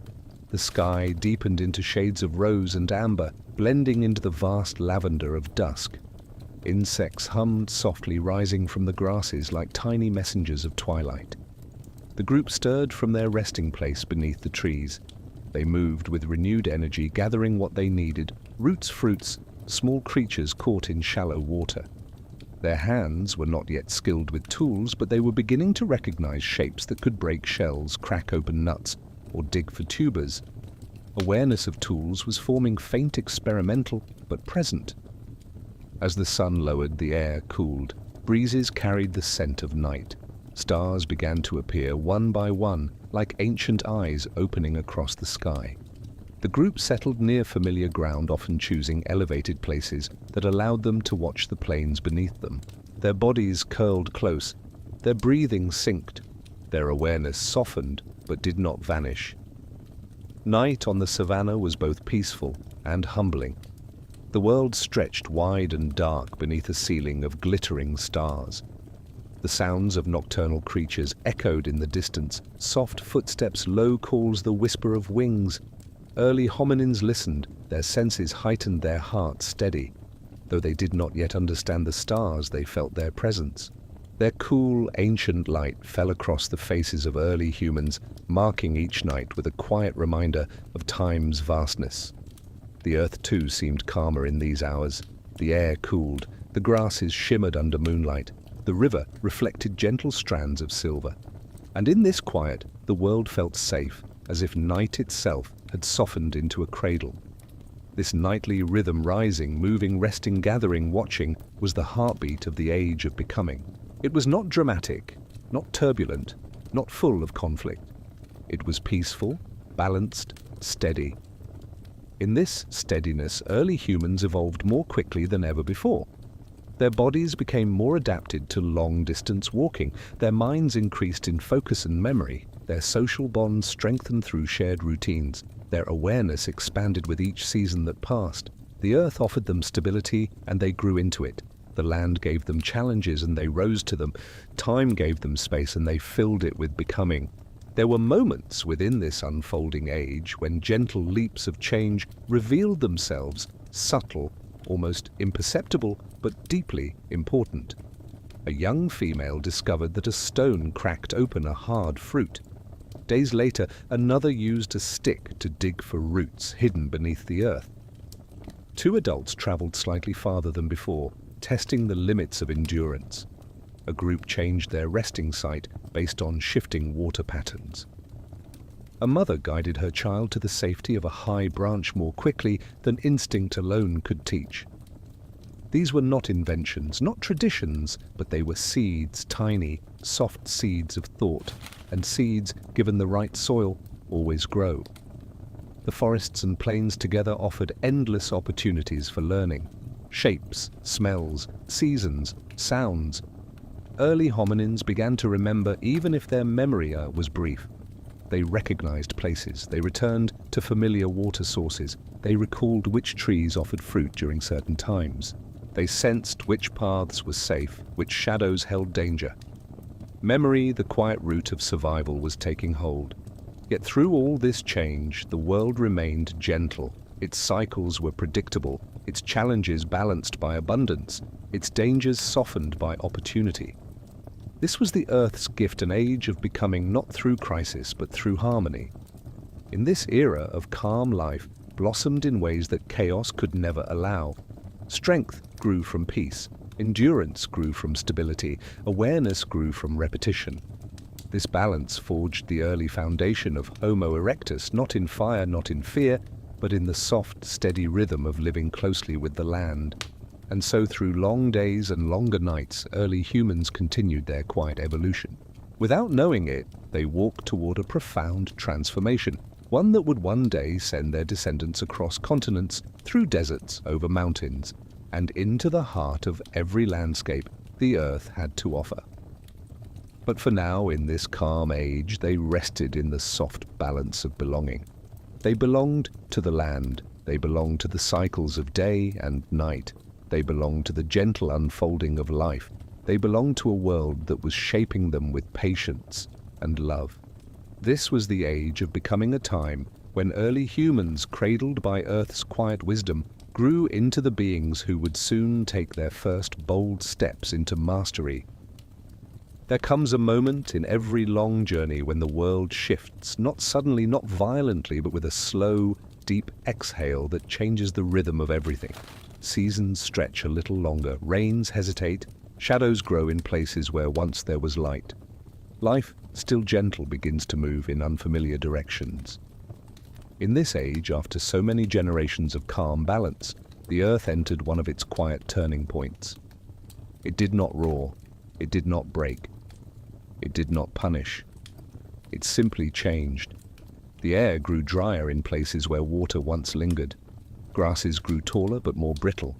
The sky deepened into shades of rose and amber, blending into the vast lavender of dusk. Insects hummed softly, rising from the grasses like tiny messengers of twilight. The group stirred from their resting place beneath the trees. They moved with renewed energy, gathering what they needed: roots, fruits, small creatures caught in shallow water. Their hands were not yet skilled with tools, but they were beginning to recognize shapes that could break shells, crack open nuts, or dig for tubers. Awareness of tools was forming, faint, experimental, but present. As the sun lowered, the air cooled. Breezes carried the scent of night. Stars began to appear one by one, like ancient eyes opening across the sky. The group settled near familiar ground, often choosing elevated places that allowed them to watch the plains beneath them. Their bodies curled close, their breathing synced, their awareness softened but did not vanish. Night on the savannah was both peaceful and humbling. The world stretched wide and dark beneath a ceiling of glittering stars. The sounds of nocturnal creatures echoed in the distance, soft footsteps, low calls, the whisper of wings. Early hominins listened, their senses heightened, their hearts steady. Though they did not yet understand the stars, they felt their presence. Their cool, ancient light fell across the faces of early humans, marking each night with a quiet reminder of time's vastness. The earth, too, seemed calmer in these hours. The air cooled, the grasses shimmered under moonlight, the river reflected gentle strands of silver. And in this quiet, the world felt safe, as if night itself had softened into a cradle. This nightly rhythm, rising, moving, resting, gathering, watching, was the heartbeat of the age of becoming. It was not dramatic, not turbulent, not full of conflict. It was peaceful, balanced, steady. In this steadiness, early humans evolved more quickly than ever before. Their bodies became more adapted to long-distance walking, their minds increased in focus and memory, their social bonds strengthened through shared routines, their awareness expanded with each season that passed. The earth offered them stability, and they grew into it. The land gave them challenges, and they rose to them. Time gave them space, and they filled it with becoming. There were moments within this unfolding age when gentle leaps of change revealed themselves, subtle, almost imperceptible, but deeply important. A young female discovered that a stone cracked open a hard fruit. Days later, another used a stick to dig for roots hidden beneath the earth. Two adults traveled slightly farther than before, testing the limits of endurance. A group changed their resting site based on shifting water patterns. A mother guided her child to the safety of a high branch more quickly than instinct alone could teach. These were not inventions, not traditions, but they were seeds, tiny, soft seeds of thought, and seeds, given the right soil, always grow. The forests and plains together offered endless opportunities for learning. Shapes, smells, seasons, sounds. Early hominins began to remember even if their memory was brief. They recognized places, they returned to familiar water sources, they recalled which trees offered fruit during certain times. They sensed which paths were safe, which shadows held danger. Memory, the quiet root of survival, was taking hold. Yet through all this change, the world remained gentle. Its cycles were predictable, its challenges balanced by abundance, its dangers softened by opportunity. This was the Earth's gift, an age of becoming not through crisis but through harmony. In this era of calm, life blossomed in ways that chaos could never allow. Strength grew from peace, endurance grew from stability, awareness grew from repetition. This balance forged the early foundation of Homo erectus, not in fire, not in fear, but in the soft, steady rhythm of living closely with the land. And so through long days and longer nights, early humans continued their quiet evolution. Without knowing it, they walked toward a profound transformation, one that would one day send their descendants across continents, through deserts, over mountains, and into the heart of every landscape the earth had to offer. But for now, in this calm age, they rested in the soft balance of belonging. They belonged to the land, they belonged to the cycles of day and night. They belonged to the gentle unfolding of life. They belonged to a world that was shaping them with patience and love. This was the age of becoming, a time when early humans, cradled by Earth's quiet wisdom, grew into the beings who would soon take their first bold steps into mastery. There comes a moment in every long journey when the world shifts, not suddenly, not violently, but with a slow, deep exhale that changes the rhythm of everything. Seasons stretch a little longer, rains hesitate, shadows grow in places where once there was light. Life, still gentle, begins to move in unfamiliar directions. In this age, after so many generations of calm balance, the earth entered one of its quiet turning points. It did not roar, it did not break, it did not punish. It simply changed. The air grew drier in places where water once lingered. Grasses grew taller but more brittle.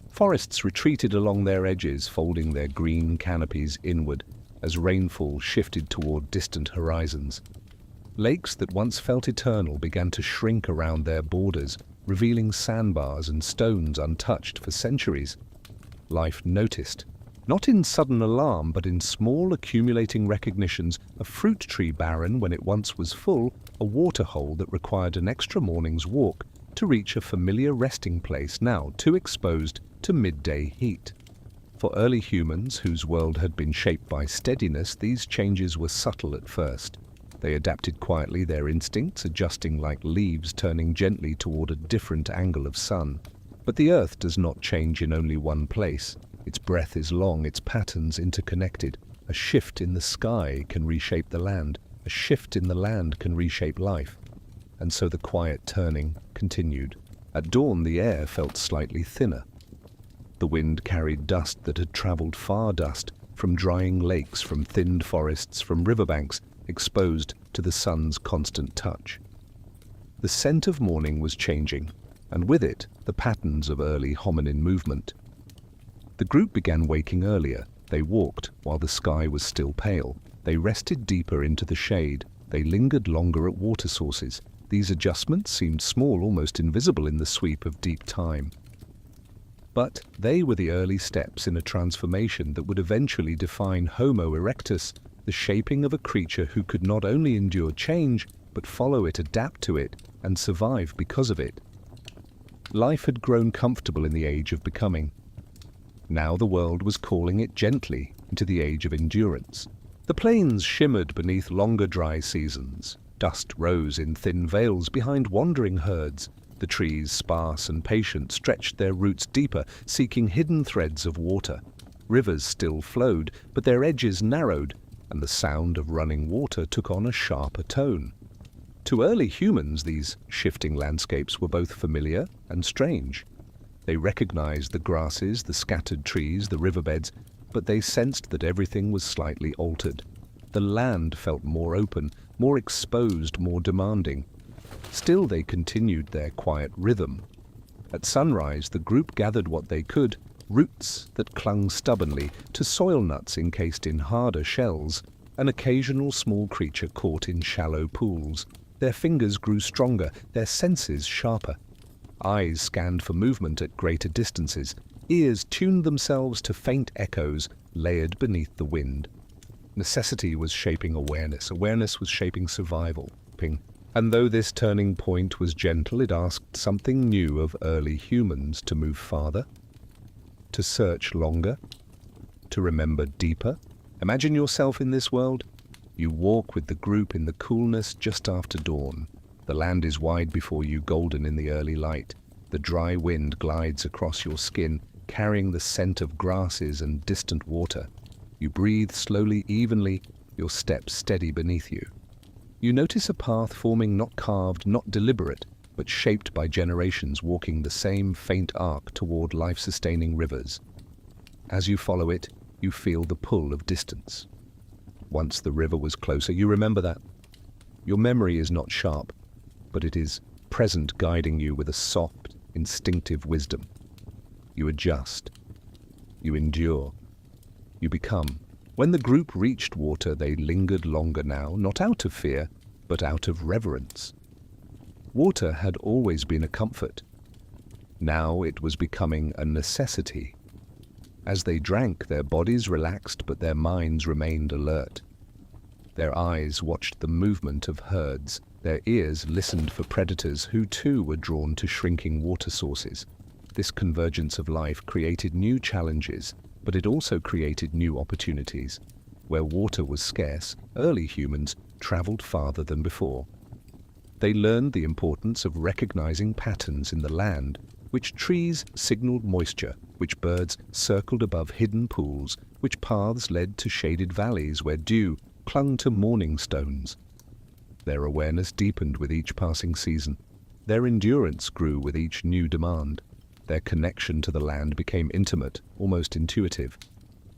Forests retreated along their edges, folding their green canopies inward as rainfall shifted toward distant horizons. Lakes that once felt eternal began to shrink around their borders, revealing sandbars and stones untouched for centuries. Life noticed, not in sudden alarm, but in small accumulating recognitions: a fruit tree barren when it once was full, a waterhole that required an extra morning's walk to reach a familiar resting place, now too exposed to midday heat. For early humans, whose world had been shaped by steadiness, these changes were subtle at first. They adapted quietly, their instincts adjusting like leaves turning gently toward a different angle of sun. But the earth does not change in only one place. Its breath is long, its patterns interconnected. A shift in the sky can reshape the land. A shift in the land can reshape life. And so the quiet turning continued. At dawn, the air felt slightly thinner. The wind carried dust that had traveled far, dust from drying lakes, from thinned forests, from riverbanks exposed to the sun's constant touch. The scent of morning was changing, and with it, the patterns of early hominin movement. The group began waking earlier. They walked while the sky was still pale. They rested deeper into the shade. They lingered longer at water sources. These adjustments seemed small, almost invisible in the sweep of deep time. But they were the early steps in a transformation that would eventually define Homo erectus, the shaping of a creature who could not only endure change, but follow it, adapt to it, and survive because of it. Life had grown comfortable in the age of becoming. Now the world was calling it gently into the age of endurance. The plains shimmered beneath longer dry seasons. Dust rose in thin veils behind wandering herds. The trees, sparse and patient, stretched their roots deeper, seeking hidden threads of water. Rivers still flowed, but their edges narrowed, and the sound of running water took on a sharper tone. To early humans, these shifting landscapes were both familiar and strange. They recognized the grasses, the scattered trees, the riverbeds, but they sensed that everything was slightly altered. The land felt more open, more exposed, more demanding. Still, they continued their quiet rhythm. At sunrise, the group gathered what they could, roots that clung stubbornly to soil nuts encased in harder shells, an occasional small creature caught in shallow pools. Their fingers grew stronger, their senses sharper. Eyes scanned for movement at greater distances. Ears tuned themselves to faint echoes layered beneath the wind. Necessity was shaping awareness. Awareness was shaping survival. And though this turning point was gentle, it asked something new of early humans: to move farther, to search longer, to remember deeper. Imagine yourself in this world. You walk with the group in the coolness just after dawn. The land is wide before you, golden in the early light. The dry wind glides across your skin, carrying the scent of grasses and distant water. You breathe slowly, evenly, your steps steady beneath you. You notice a path forming, not carved, not deliberate, but shaped by generations walking the same faint arc toward life-sustaining rivers. As you follow it, you feel the pull of distance. Once the river was closer, you remember that. Your memory is not sharp, but it is present, guiding you with a soft, instinctive wisdom. You adjust. You endure. You become. When the group reached water, they lingered longer now, not out of fear, but out of reverence. Water had always been a comfort. Now it was becoming a necessity. As they drank, their bodies relaxed, but their minds remained alert. Their eyes watched the movement of herds. Their ears listened for predators who too were drawn to shrinking water sources. This convergence of life created new challenges, but it also created new opportunities. Where water was scarce, early humans traveled farther than before. They learned the importance of recognizing patterns in the land, which trees signaled moisture, which birds circled above hidden pools, which paths led to shaded valleys where dew clung to morning stones. Their awareness deepened with each passing season. Their endurance grew with each new demand. Their connection to the land became intimate, almost intuitive.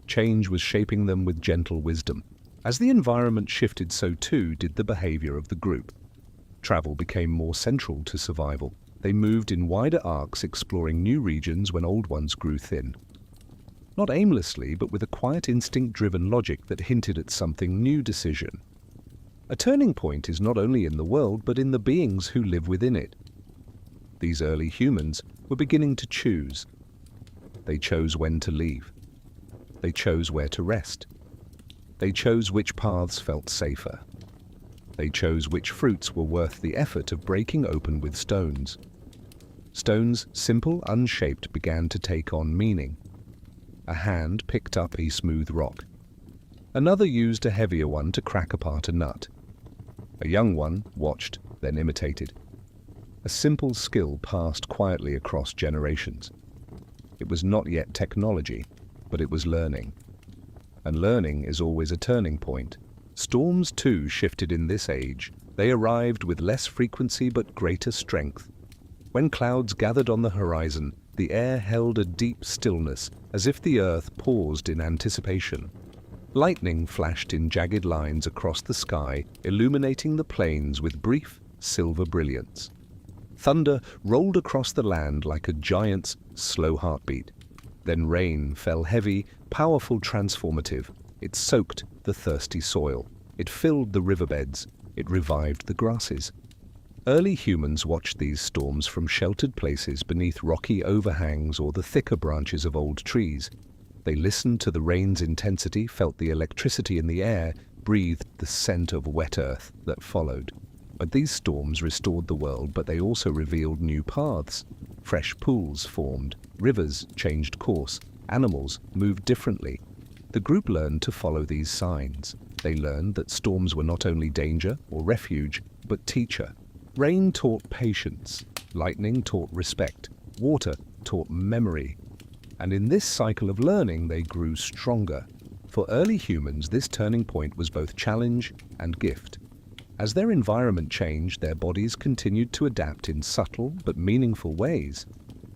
Change was shaping them with gentle wisdom. As the environment shifted, so too did the behavior of the group. Travel became more central to survival. They moved in wider arcs, exploring new regions when old ones grew thin. Not aimlessly, but with a quiet instinct-driven logic that hinted at something new: decision. A turning point is not only in the world, but in the beings who live within it. These early humans were beginning to choose. They chose when to leave. They chose where to rest. They chose which paths felt safer. They chose which fruits were worth the effort of breaking open with stones. Stones, simple, unshaped, began to take on meaning. A hand picked up a smooth rock. Another used a heavier one to crack apart a nut. A young one watched, then imitated. A simple skill passed quietly across generations. It was not yet technology, but it was learning. And learning is always a turning point. Storms too shifted in this age. They arrived with less frequency but greater strength. When clouds gathered on the horizon, the air held a deep stillness, as if the earth paused in anticipation. Lightning flashed in jagged lines across the sky, illuminating the plains with brief, silver brilliance. Thunder rolled across the land like a giant's slow heartbeat. Then rain fell heavy, powerful, transformative. It soaked the thirsty soil. It filled the riverbeds. It revived the grasses. Early humans watched these storms from sheltered places beneath rocky overhangs or the thicker branches of old trees. They listened to the rain's intensity, felt the electricity in the air, breathed the scent of wet earth that followed. But these storms restored the world, but they also revealed new paths. Fresh pools formed, rivers changed course, animals moved differently. The group learned to follow these signs. They learned that storms were not only danger or refuge, but teacher. Rain taught patience, lightning taught respect, water taught memory. And in this cycle of learning, they grew stronger. For early humans, this turning point was both challenge and gift. As their environment changed, their bodies continued to adapt in subtle but meaningful ways.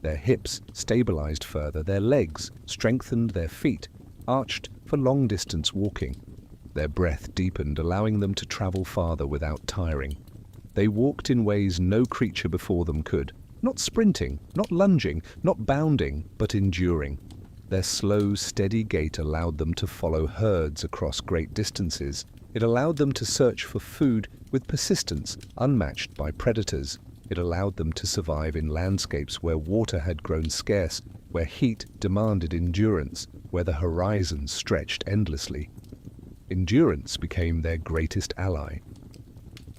Their hips stabilized further, their legs strengthened, their feet arched for long-distance walking. Their breath deepened, allowing them to travel farther without tiring. They walked in ways no creature before them could. Not sprinting, not lunging, not bounding, but enduring. Their slow, steady gait allowed them to follow herds across great distances. It allowed them to search for food with persistence unmatched by predators. It allowed them to survive in landscapes where water had grown scarce, where heat demanded endurance, where the horizon stretched endlessly. Endurance became their greatest ally.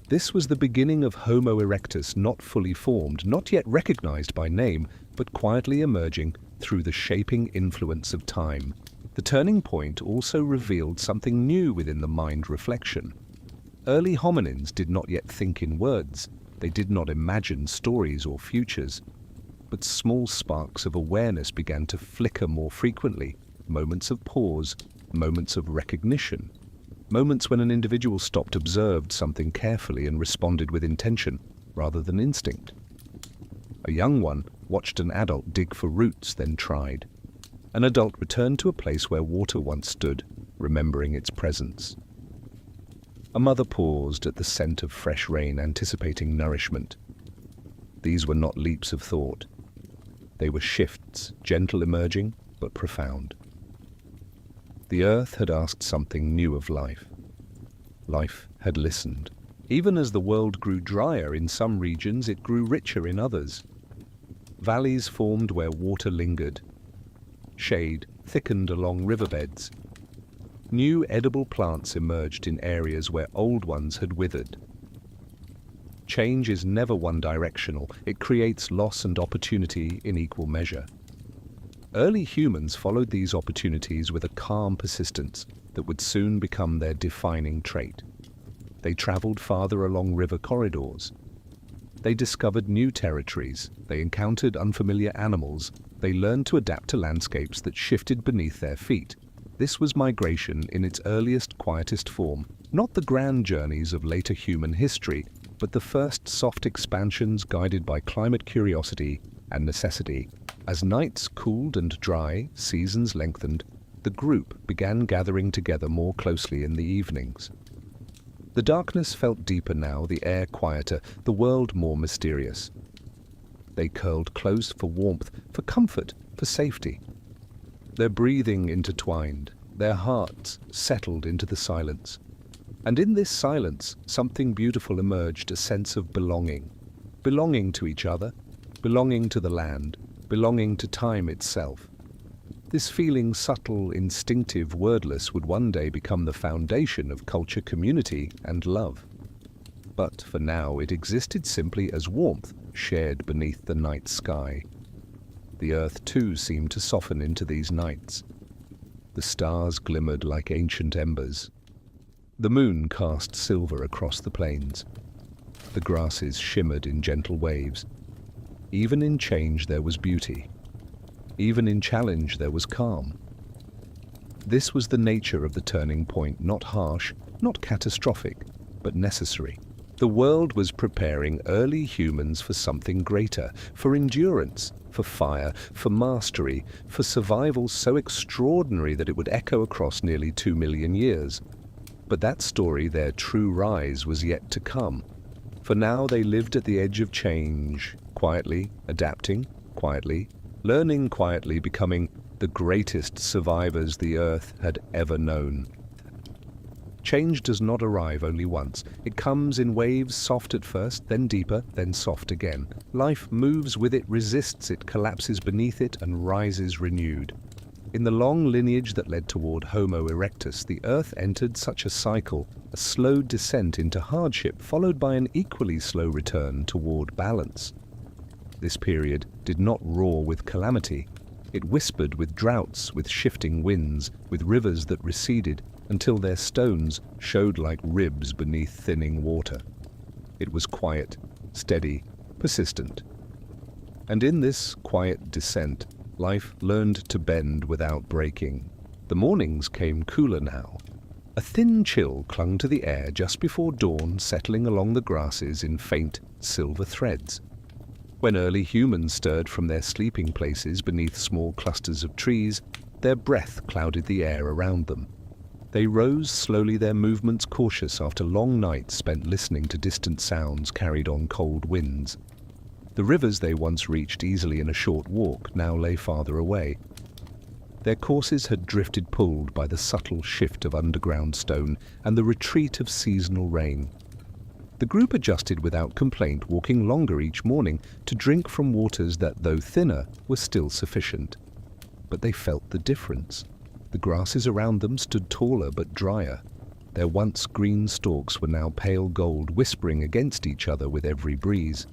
This was the beginning of Homo erectus, not fully formed, not yet recognized by name, but quietly emerging through the shaping influence of time. The turning point also revealed something new within the mind reflection. Early hominins did not yet think in words. They did not imagine stories or futures. But small sparks of awareness began to flicker more frequently, moments of pause, moments of recognition. Moments when an individual stopped, observed something carefully and responded with intention rather than instinct. A young one watched an adult dig for roots, then tried. An adult returned to a place where water once stood, remembering its presence. A mother paused at the scent of fresh rain, anticipating nourishment. These were not leaps of thought. They were shifts, gentle emerging, but profound. The earth had asked something new of life. Life had listened. Even as the world grew drier in some regions, it grew richer in others. Valleys formed where water lingered. Shade thickened along riverbeds. New edible plants emerged in areas where old ones had withered. Change is never one-directional. It creates loss and opportunity in equal measure. Early humans followed these opportunities with a calm persistence that would soon become their defining trait. They traveled farther along river corridors. They discovered new territories. They encountered unfamiliar animals. They learned to adapt to landscapes that shifted beneath their feet. This was migration in its earliest, quietest form, not the grand journeys of later human history, but the first soft expansions guided by climate curiosity and necessity. As nights cooled and dry, seasons lengthened, the group began gathering together more closely in the evenings. The darkness felt deeper now, the air quieter, the world more mysterious. They curled close for warmth, for comfort, for safety. Their breathing intertwined, their hearts settled into the silence. And in this silence, something beautiful emerged, a sense of belonging. Belonging to each other, belonging to the land, belonging to time itself. This feeling, subtle, instinctive, wordless, would one day become the foundation of culture, community, and love. But for now, it existed simply as warmth shared beneath the night sky. The earth, too, seemed to soften into these nights. The stars glimmered like ancient embers. The moon cast silver across the plains. The grasses shimmered in gentle waves. Even in change there was beauty. Even in challenge there was calm. This was the nature of the turning point, not harsh, not catastrophic, but necessary. The world was preparing early humans for something greater, for endurance, for fire, for mastery, for survival so extraordinary that it would echo across nearly 2 million years. But that story, their true rise, was yet to come. For now they lived at the edge of change, quietly, adapting, quietly, learning quietly, becoming the greatest survivors the Earth had ever known. Change does not arrive only once. It comes in waves, soft at first, then deeper, then soft again. Life moves with it, resists it, collapses beneath it, and rises renewed. In the long lineage that led toward Homo erectus, the Earth entered such a cycle, a slow descent into hardship, followed by an equally slow return toward balance. This period did not roar with calamity. It whispered with droughts, with shifting winds, with rivers that receded, until their stones showed like ribs beneath thinning water. It was quiet, steady, persistent. And in this quiet descent, life learned to bend without breaking. The mornings came cooler now. A thin chill clung to the air just before dawn, settling along the grasses in faint silver threads. When early humans stirred from their sleeping places beneath small clusters of trees, their breath clouded the air around them. They rose slowly, their movements cautious after long nights spent listening to distant sounds carried on cold winds. The rivers they once reached easily in a short walk now lay farther away. Their courses had drifted, pulled by the subtle shift of underground stone and the retreat of seasonal rain. The group adjusted without complaint, walking longer each morning to drink from waters that, though thinner, were still sufficient. But they felt the difference. The grasses around them stood taller but drier. Their once green stalks were now pale gold, whispering against each other with every breeze.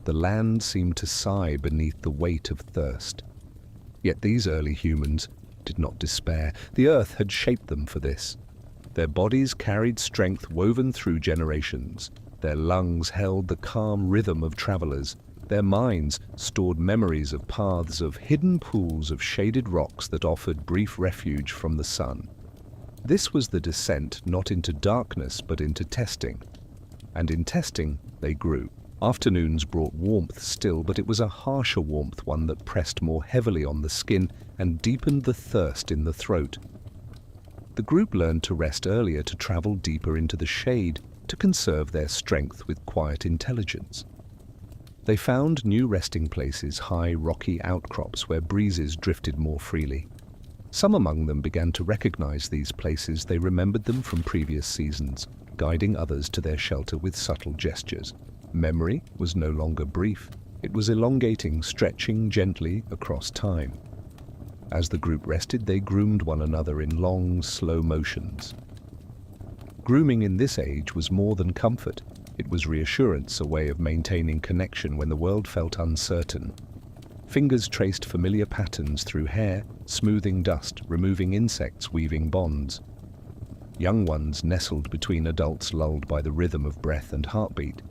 The land seemed to sigh beneath the weight of thirst. Yet these early humans did not despair. The earth had shaped them for this. Their bodies carried strength woven through generations. Their lungs held the calm rhythm of travelers. Their minds stored memories of paths, of hidden pools of shaded rocks that offered brief refuge from the sun. This was the descent not into darkness but into testing. And in testing they grew. Afternoons brought warmth still, but it was a harsher warmth, one that pressed more heavily on the skin and deepened the thirst in the throat. The group learned to rest earlier, to travel deeper into the shade, to conserve their strength with quiet intelligence. They found new resting places, high rocky outcrops where breezes drifted more freely. Some among them began to recognize these places. They remembered them from previous seasons, guiding others to their shelter with subtle gestures. Memory was no longer brief. It was elongating, stretching gently across time. As the group rested, they groomed one another in long, slow motions. Grooming in this age was more than comfort. It was reassurance, a way of maintaining connection when the world felt uncertain. Fingers traced familiar patterns through hair, smoothing dust, removing insects, weaving bonds. Young ones nestled between adults, lulled by the rhythm of breath and heartbeat.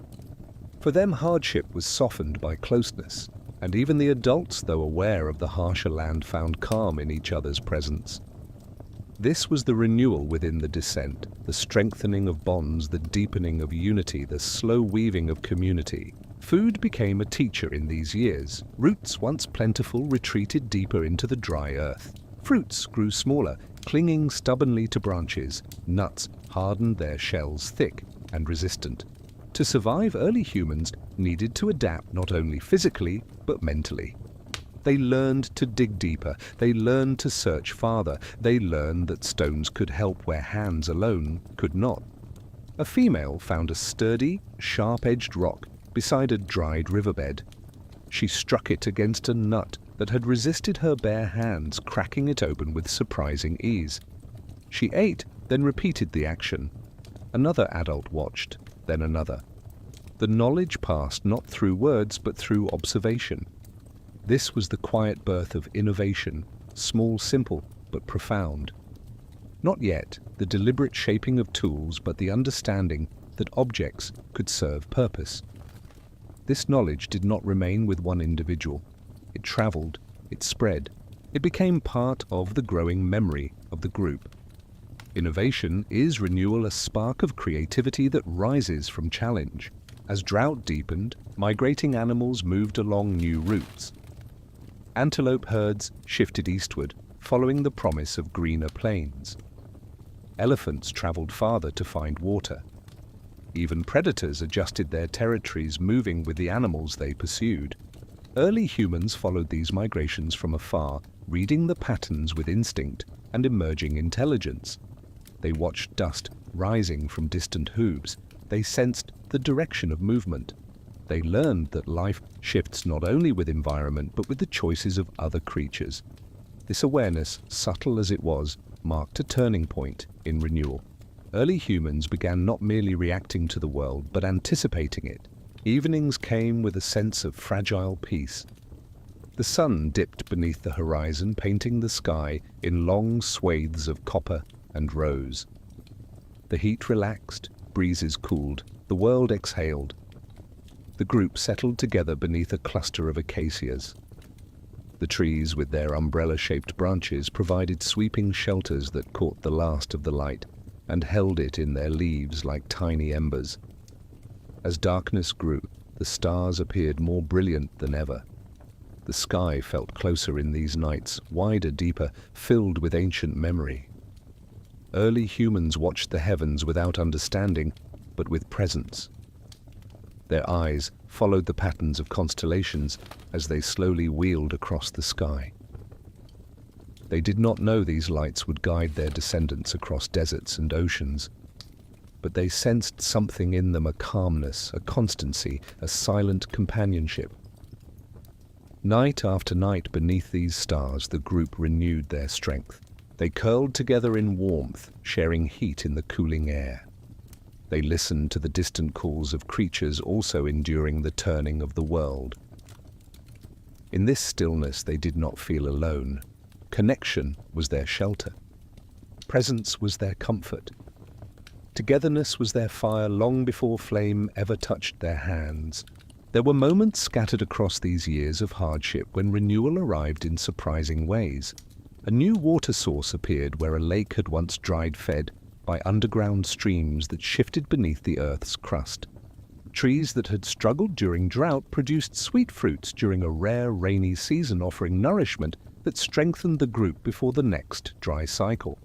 For them, hardship was softened by closeness, and even the adults, though aware of the harsher land, found calm in each other's presence. This was the renewal within the descent, the strengthening of bonds, the deepening of unity, the slow weaving of community. Food became a teacher in these years. Roots, once plentiful, retreated deeper into the dry earth. Fruits grew smaller, clinging stubbornly to branches. Nuts hardened their shells thick and resistant. To survive, early humans needed to adapt not only physically, but mentally. They learned to dig deeper. They learned to search farther. They learned that stones could help where hands alone could not. A female found a sturdy, sharp-edged rock beside a dried riverbed. She struck it against a nut that had resisted her bare hands, cracking it open with surprising ease. She ate, then repeated the action. Another adult watched, then another. The knowledge passed not through words, but through observation. This was the quiet birth of innovation, small, simple, but profound. Not yet the deliberate shaping of tools, but the understanding that objects could serve purpose. This knowledge did not remain with one individual. It traveled, it spread, it became part of the growing memory of the group. Innovation is renewal, a spark of creativity that rises from challenge. As drought deepened, migrating animals moved along new routes. Antelope herds shifted eastward, following the promise of greener plains. Elephants traveled farther to find water. Even predators adjusted their territories, moving with the animals they pursued. Early humans followed these migrations from afar, reading the patterns with instinct and emerging intelligence. They watched dust rising from distant hooves. They sensed the direction of movement. They learned that life shifts not only with environment but with the choices of other creatures. This awareness, subtle as it was, marked a turning point in renewal. Early humans began not merely reacting to the world but anticipating it. Evenings came with a sense of fragile peace. The sun dipped beneath the horizon, painting the sky in long swathes of copper and rose. The heat relaxed, breezes cooled, the world exhaled. The group settled together beneath a cluster of acacias. The trees, with their umbrella-shaped branches, provided sweeping shelters that caught the last of the light and held it in their leaves like tiny embers. As darkness grew, the stars appeared more brilliant than ever. The sky felt closer in these nights, wider, deeper, filled with ancient memory. Early humans watched the heavens without understanding, but with presence. Their eyes followed the patterns of constellations as they slowly wheeled across the sky. They did not know these lights would guide their descendants across deserts and oceans, but they sensed something in them, a calmness, a constancy, a silent companionship. Night after night beneath these stars, the group renewed their strength. They curled together in warmth, sharing heat in the cooling air. They listened to the distant calls of creatures also enduring the turning of the world. In this stillness they did not feel alone. Connection was their shelter. Presence was their comfort. Togetherness was their fire long before flame ever touched their hands. There were moments scattered across these years of hardship when renewal arrived in surprising ways. A new water source appeared where a lake had once dried, fed by underground streams that shifted beneath the earth's crust. Trees that had struggled during drought produced sweet fruits during a rare rainy season, offering nourishment that strengthened the group before the next dry cycle.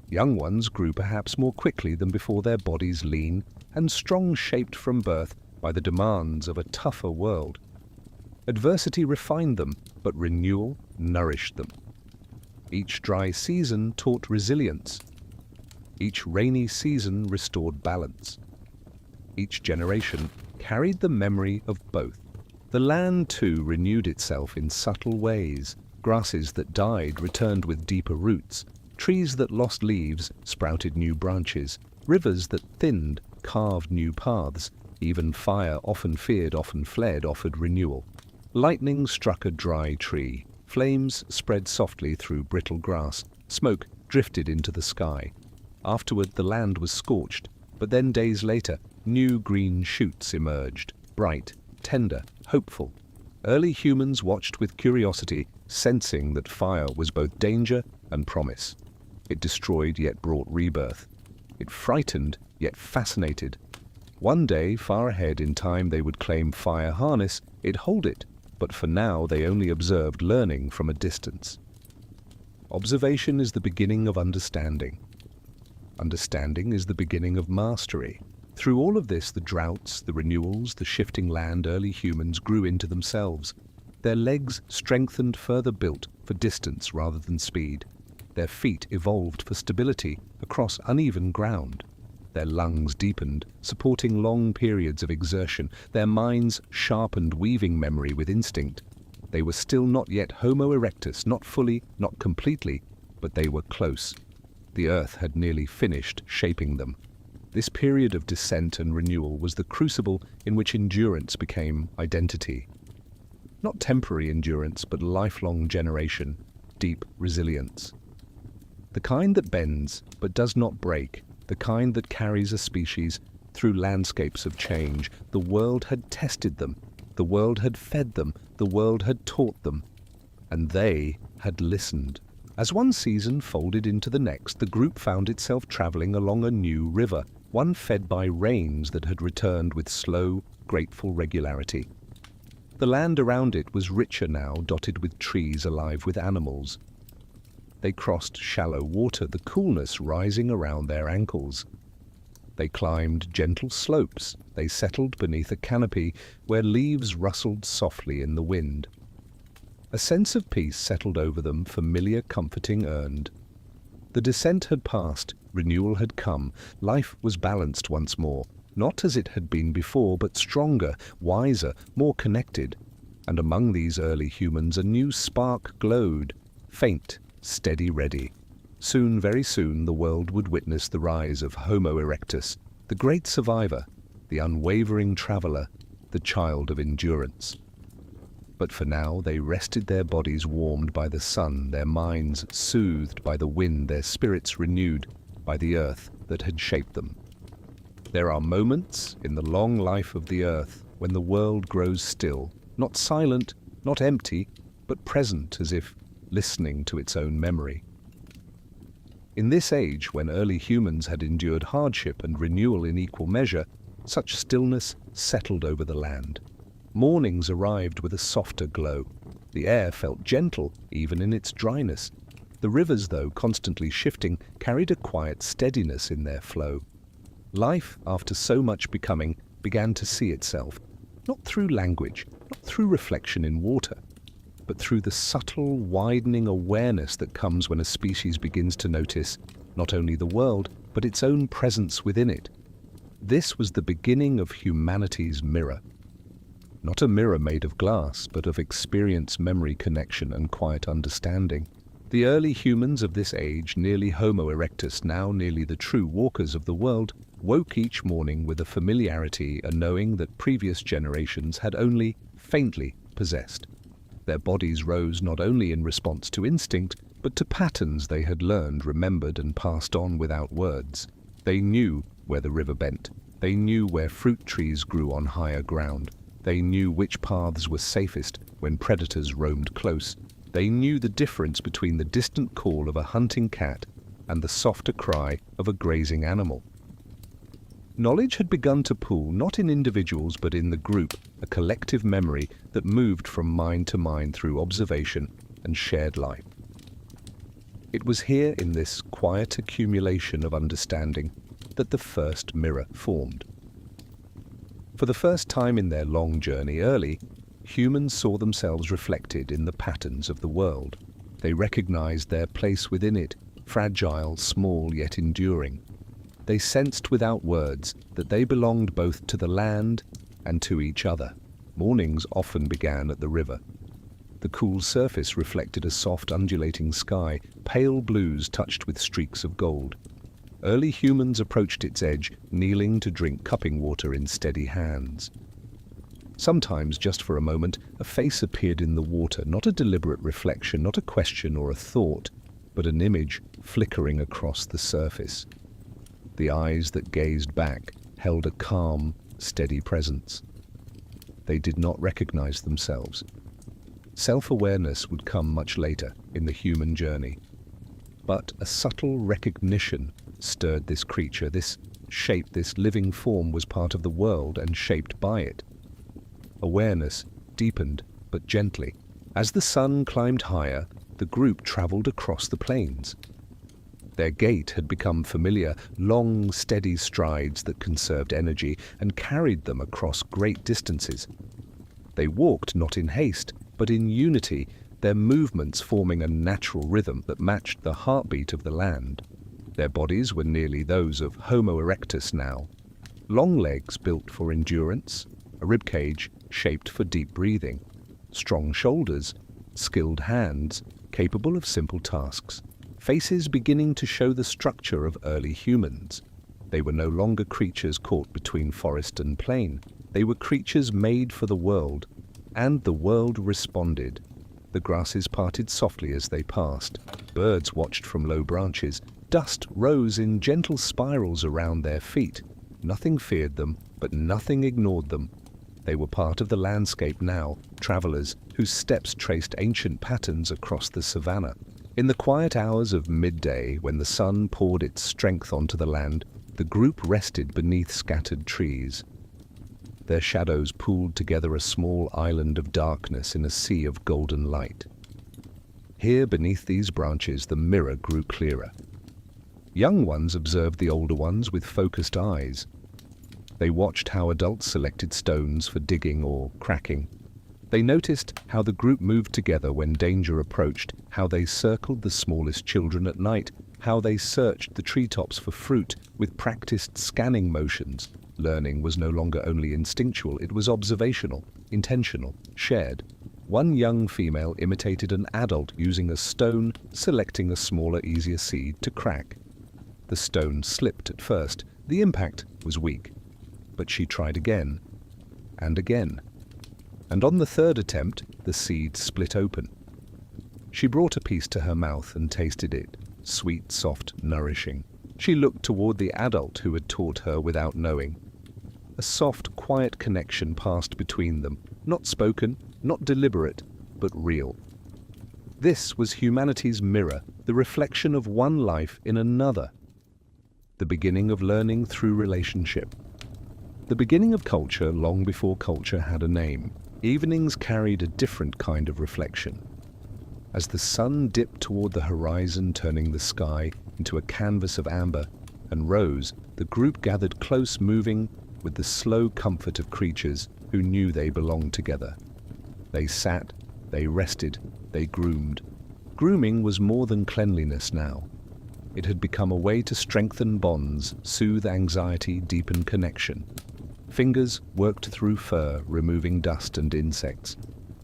Young ones grew perhaps more quickly than before, their bodies lean and strong, shaped from birth by the demands of a tougher world. Adversity refined them, but renewal nourished them. Each dry season taught resilience. Each rainy season restored balance. Each generation carried the memory of both. The land, too, renewed itself in subtle ways. Grasses that died returned with deeper roots. Trees that lost leaves sprouted new branches. Rivers that thinned carved new paths. Even fire, often feared, often fled, offered renewal. Lightning struck a dry tree. Flames spread softly through brittle grass. Smoke drifted into the sky. Afterward, the land was scorched, but then days later, new green shoots emerged, bright, tender, hopeful. Early humans watched with curiosity, sensing that fire was both danger and promise. It destroyed yet brought rebirth. It frightened yet fascinated. One day, far ahead in time, they would claim fire harness, it'd hold it, but for now they only observed, learning from a distance. Observation is the beginning of understanding. Understanding is the beginning of mastery. Through all of this, the droughts, the renewals, the shifting land, early humans grew into themselves. Their legs strengthened, further built for distance rather than speed. Their feet evolved for stability across uneven ground. Their lungs deepened, supporting long periods of exertion. Their minds sharpened, weaving memory with instinct. They were still not yet Homo erectus, not fully, not completely, but they were close. The earth had nearly finished shaping them. This period of descent and renewal was the crucible in which endurance became identity. Not temporary endurance, but lifelong generation, deep resilience. The kind that bends but does not break, the kind that carries a species through landscapes of change. The world had tested them, the world had fed them, the world had taught them, and they had listened. As one season folded into the next, the group found itself traveling along a new river, one fed by rains that had returned with slow, grateful regularity. The land around it was richer now, dotted with trees alive with animals. They crossed shallow water, the coolness rising around their ankles. They climbed gentle slopes. They settled beneath a canopy where leaves rustled softly in the wind. A sense of peace settled over them, familiar, comforting, earned. The descent had passed, renewal had come, life was balanced once more, not as it had been before, but stronger, wiser, more connected. And among these early humans a new spark glowed, faint, steady, ready. Soon, very soon, the world would witness the rise of Homo erectus, the great survivor, the unwavering traveler, the child of endurance. But for now they rested, their bodies warmed by the sun, their minds soothed by the wind, their spirits renewed by the earth that had shaped them. There are moments in the long life of the earth when the world grows still, not silent, not empty, but present, as if listening to its own memory. In this age, when early humans had endured hardship and renewal in equal measure, such stillness settled over the land. Mornings arrived with a softer glow. The air felt gentle, even in its dryness. The rivers, though constantly shifting, carried a quiet steadiness in their flow. Life, after so much becoming, began to see itself, not through language, not through reflection in water, but through the subtle, widening awareness that comes when a species begins to notice not only the world, but its own presence within it. This was the beginning of humanity's mirror. Not a mirror made of glass, but of experience, memory, connection, and quiet understanding. The early humans of this age, nearly Homo erectus, now nearly the true walkers of the world, woke each morning with a familiarity, a knowing that previous generations had only faintly possessed. Their bodies rose not only in response to instinct, but to patterns they had learned, remembered, and passed on without words. They knew where the river bent. They knew where fruit trees grew on higher ground. They knew which paths were safest when predators roamed close. They knew the difference between the distant call of a hunting cat and the softer cry of a grazing animal. Knowledge had begun to pool, not in individuals but in the group, a collective memory that moved from mind to mind through observation and shared life. It was here, in this quiet accumulation of understanding, that the first mirror formed. For the first time in their long journey, early, humans saw themselves reflected in the patterns of the world. They recognized their place within it, fragile, small, yet enduring. They sensed without words that they belonged both to the land and to each other. Mornings often began at the river. The cool surface reflected a soft, undulating sky, pale blues touched with streaks of gold. Early humans approached its edge, kneeling to drink cupping water in steady hands. Sometimes, just for a moment, a face appeared in the water, not a deliberate reflection, not a question or a thought, but an image flickering across the surface. The eyes that gazed back held a calm, steady presence. They did not recognize themselves. Self-awareness would come much later in the human journey. But a subtle recognition stirred this creature, this shape, this living form was part of the world and shaped by it. Awareness deepened, but gently. As the sun climbed higher, the group traveled across the plains. Their gait had become familiar, long, steady strides that conserved energy and carried them across great distances. They walked not in haste, but in unity, their movements forming a natural rhythm that matched the heartbeat of the land. Their bodies were nearly those of Homo erectus now. Long legs built for endurance, a ribcage shaped for deep breathing, strong shoulders, skilled hands, capable of simple tasks. Faces beginning to show the structure of early humans. They were no longer creatures caught between forest and plain. They were creatures made for the world, and the world responded. The grasses parted softly as they passed. Birds watched from low branches. Dust rose in gentle spirals around their feet. Nothing feared them, but nothing ignored them. They were part of the landscape now, travelers whose steps traced ancient patterns across the savannah. In the quiet hours of midday, when the sun poured its strength onto the land, the group rested beneath scattered trees. Their shadows pooled together a small island of darkness in a sea of golden light. Here, beneath these branches, the mirror grew clearer. Young ones observed the older ones with focused eyes. They watched how adults selected stones for digging or cracking. They noticed how the group moved together when danger approached, how they circled the smallest children at night, how they searched the treetops for fruit with practiced scanning motions. Learning was no longer only instinctual, it was observational, intentional, shared. One young female imitated an adult using a stone, selecting a smaller, easier seed to crack. The stone slipped at first. The impact was weak. But she tried again, and again. And on the third attempt, the seed split open. She brought a piece to her mouth and tasted it, sweet, soft, nourishing. She looked toward the adult who had taught her without knowing. A soft, quiet connection passed between them, not spoken, not deliberate, but real. This was humanity's mirror, the reflection of one life in another. The beginning of learning through relationship. The beginning of culture long before culture had a name. Evenings carried a different kind of reflection. As the sun dipped toward the horizon, turning the sky into a canvas of amber, and rose, the group gathered close, moving with the slow comfort of creatures who knew they belonged together. They sat, they rested, they groomed. Grooming was more than cleanliness now. It had become a way to strengthen bonds, soothe anxiety, deepen connection. Fingers worked through fur, removing dust and insects.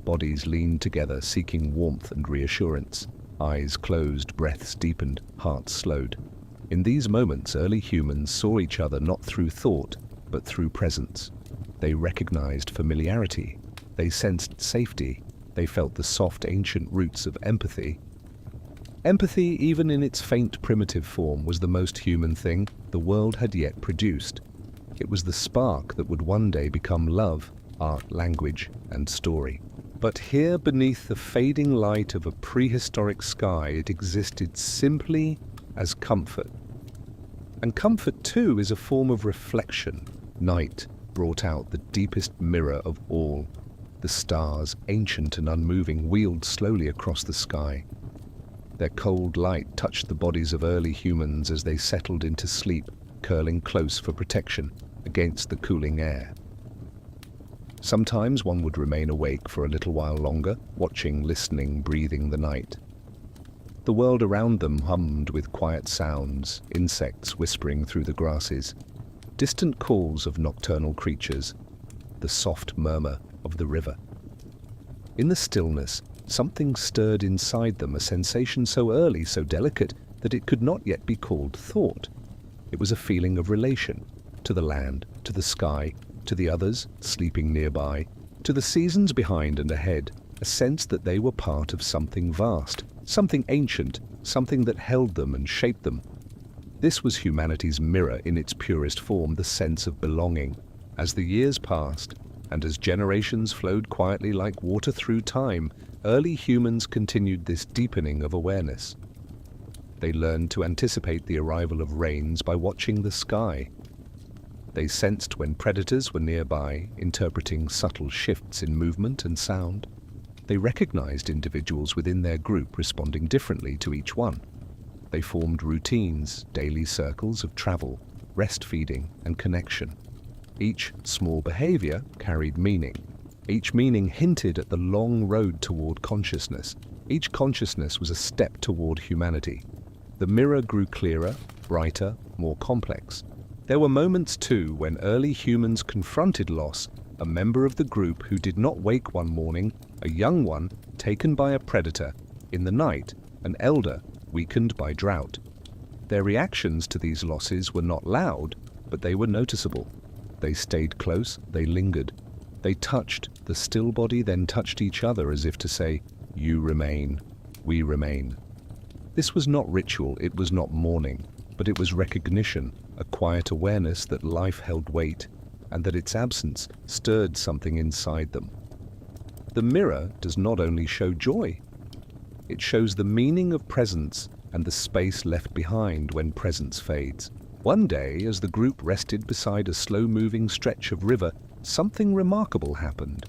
Bodies leaned together, seeking warmth and reassurance. Eyes closed, breaths deepened, hearts slowed. In these moments, early humans saw each other not through thought, but through presence. They recognized familiarity. They sensed safety. They felt the soft, ancient roots of empathy. Empathy, even in its faint, primitive form, was the most human thing the world had yet produced. It was the spark that would one day become love, art, language, and story. But here, beneath the fading light of a prehistoric sky, it existed simply as comfort. And comfort, too, is a form of reflection. Night brought out the deepest mirror of all. The stars, ancient and unmoving, wheeled slowly across the sky. Their cold light touched the bodies of early humans as they settled into sleep, curling close for protection against the cooling air. Sometimes one would remain awake for a little while longer, watching, listening, breathing the night. The world around them hummed with quiet sounds, insects whispering through the grasses, distant calls of nocturnal creatures, the soft murmur of the river. In the stillness, something stirred inside them, a sensation so early, so delicate, that it could not yet be called thought. It was a feeling of relation, to the land, to the sky, to the others sleeping nearby, to the seasons behind and ahead, a sense that they were part of something vast, something ancient, something that held them and shaped them. This was humanity's mirror in its purest form, the sense of belonging. As the years passed, and as generations flowed quietly like water through time, early humans continued this deepening of awareness. They learned to anticipate the arrival of rains by watching the sky. They sensed when predators were nearby, interpreting subtle shifts in movement and sound. They recognized individuals within their group responding differently to each one. They formed routines, daily circles of travel, rest feeding, and connection. Each small behavior carried meaning. Each meaning hinted at the long road toward consciousness. Each consciousness was a step toward humanity. The mirror grew clearer, brighter, more complex. There were moments, too, when early humans confronted loss, a member of the group who did not wake one morning, a young one taken by a predator, in the night, an elder weakened by drought. Their reactions to these losses were not loud, but they were noticeable. They stayed close, they lingered. They touched the still body, then touched each other as if to say, "You remain, we remain." This was not ritual, it was not mourning, but it was recognition, a quiet awareness that life held weight, and that its absence stirred something inside them. The mirror does not only show joy, It shows the meaning of presence and the space left behind when presence fades. One day, as the group rested beside a slow-moving stretch of river, something remarkable happened.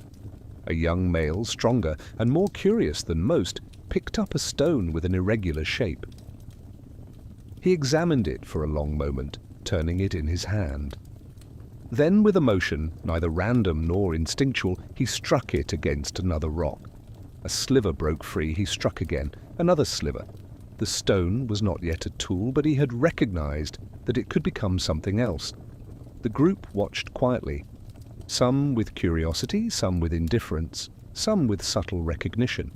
A young male, stronger and more curious than most, picked up a stone with an irregular shape. He examined it for a long moment, turning it in his hand. Then, with a motion, neither random nor instinctual, he struck it against another rock. A sliver broke free. He struck again, another sliver. The stone was not yet a tool, but he had recognized that it could become something else. The group watched quietly, some with curiosity, some with indifference, some with subtle recognition.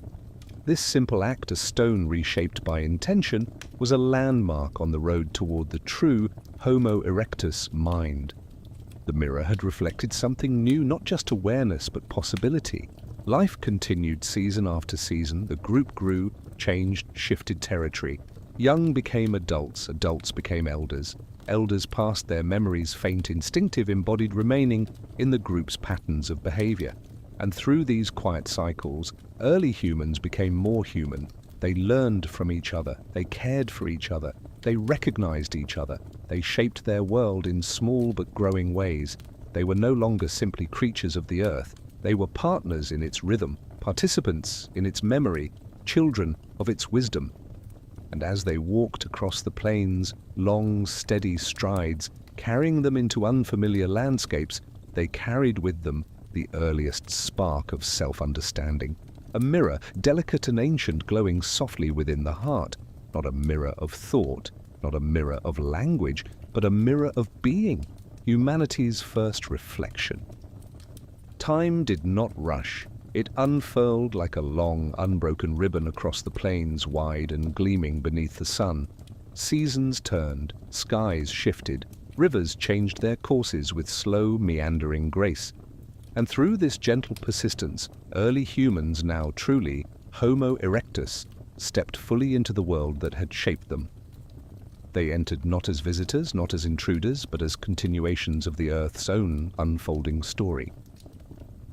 This simple act, a stone reshaped by intention, was a landmark on the road toward the true Homo erectus mind. The mirror had reflected something new, not just awareness, but possibility. Life continued season after season. The group grew, changed, shifted territory. Young became adults, adults became elders. Elders passed their memories, faint, instinctive, embodied, remaining in the group's patterns of behavior. And through these quiet cycles, early humans became more human. They learned from each other, they cared for each other, they recognized each other, they shaped their world in small but growing ways. They were no longer simply creatures of the earth. They were partners in its rhythm, participants in its memory, children of its wisdom. And as they walked across the plains, long, steady strides, carrying them into unfamiliar landscapes, they carried with them the earliest spark of self-understanding. A mirror, delicate and ancient, glowing softly within the heart. Not a mirror of thought, not a mirror of language, but a mirror of being, humanity's first reflection. Time did not rush. It unfurled like a long, unbroken ribbon across the plains, wide and gleaming beneath the sun. Seasons turned, skies shifted, rivers changed their courses with slow, meandering grace. And through this gentle persistence, early humans, now truly Homo erectus, stepped fully into the world that had shaped them. They entered not as visitors, not as intruders, but as continuations of the Earth's own unfolding story.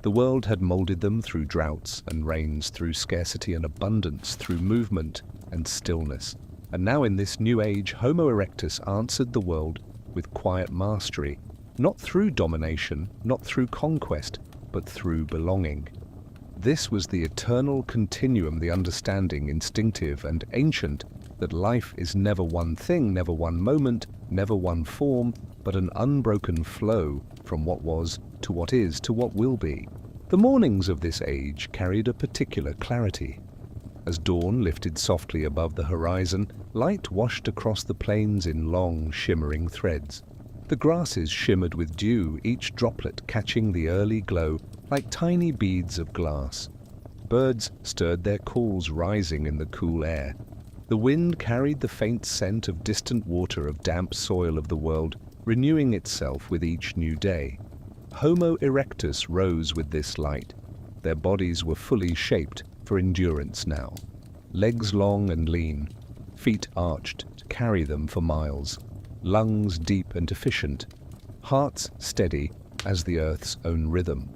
The world had molded them through droughts and rains, through scarcity and abundance, through movement and stillness. And now in this new age, Homo erectus answered the world with quiet mastery, not through domination, not through conquest, but through belonging. This was the eternal continuum, the understanding, instinctive and ancient, that life is never one thing, never one moment, never one form, but an unbroken flow from what was to what is to what will be. The mornings of this age carried a particular clarity. As dawn lifted softly above the horizon, light washed across the plains in long, shimmering threads. The grasses shimmered with dew, each droplet catching the early glow like tiny beads of glass. Birds stirred their calls, rising in the cool air. The wind carried the faint scent of distant water, of damp soil of the world, renewing itself with each new day. Homo erectus rose with this light. Their bodies were fully shaped for endurance now. Legs long and lean, feet arched to carry them for miles, lungs deep and efficient, hearts steady as the earth's own rhythm.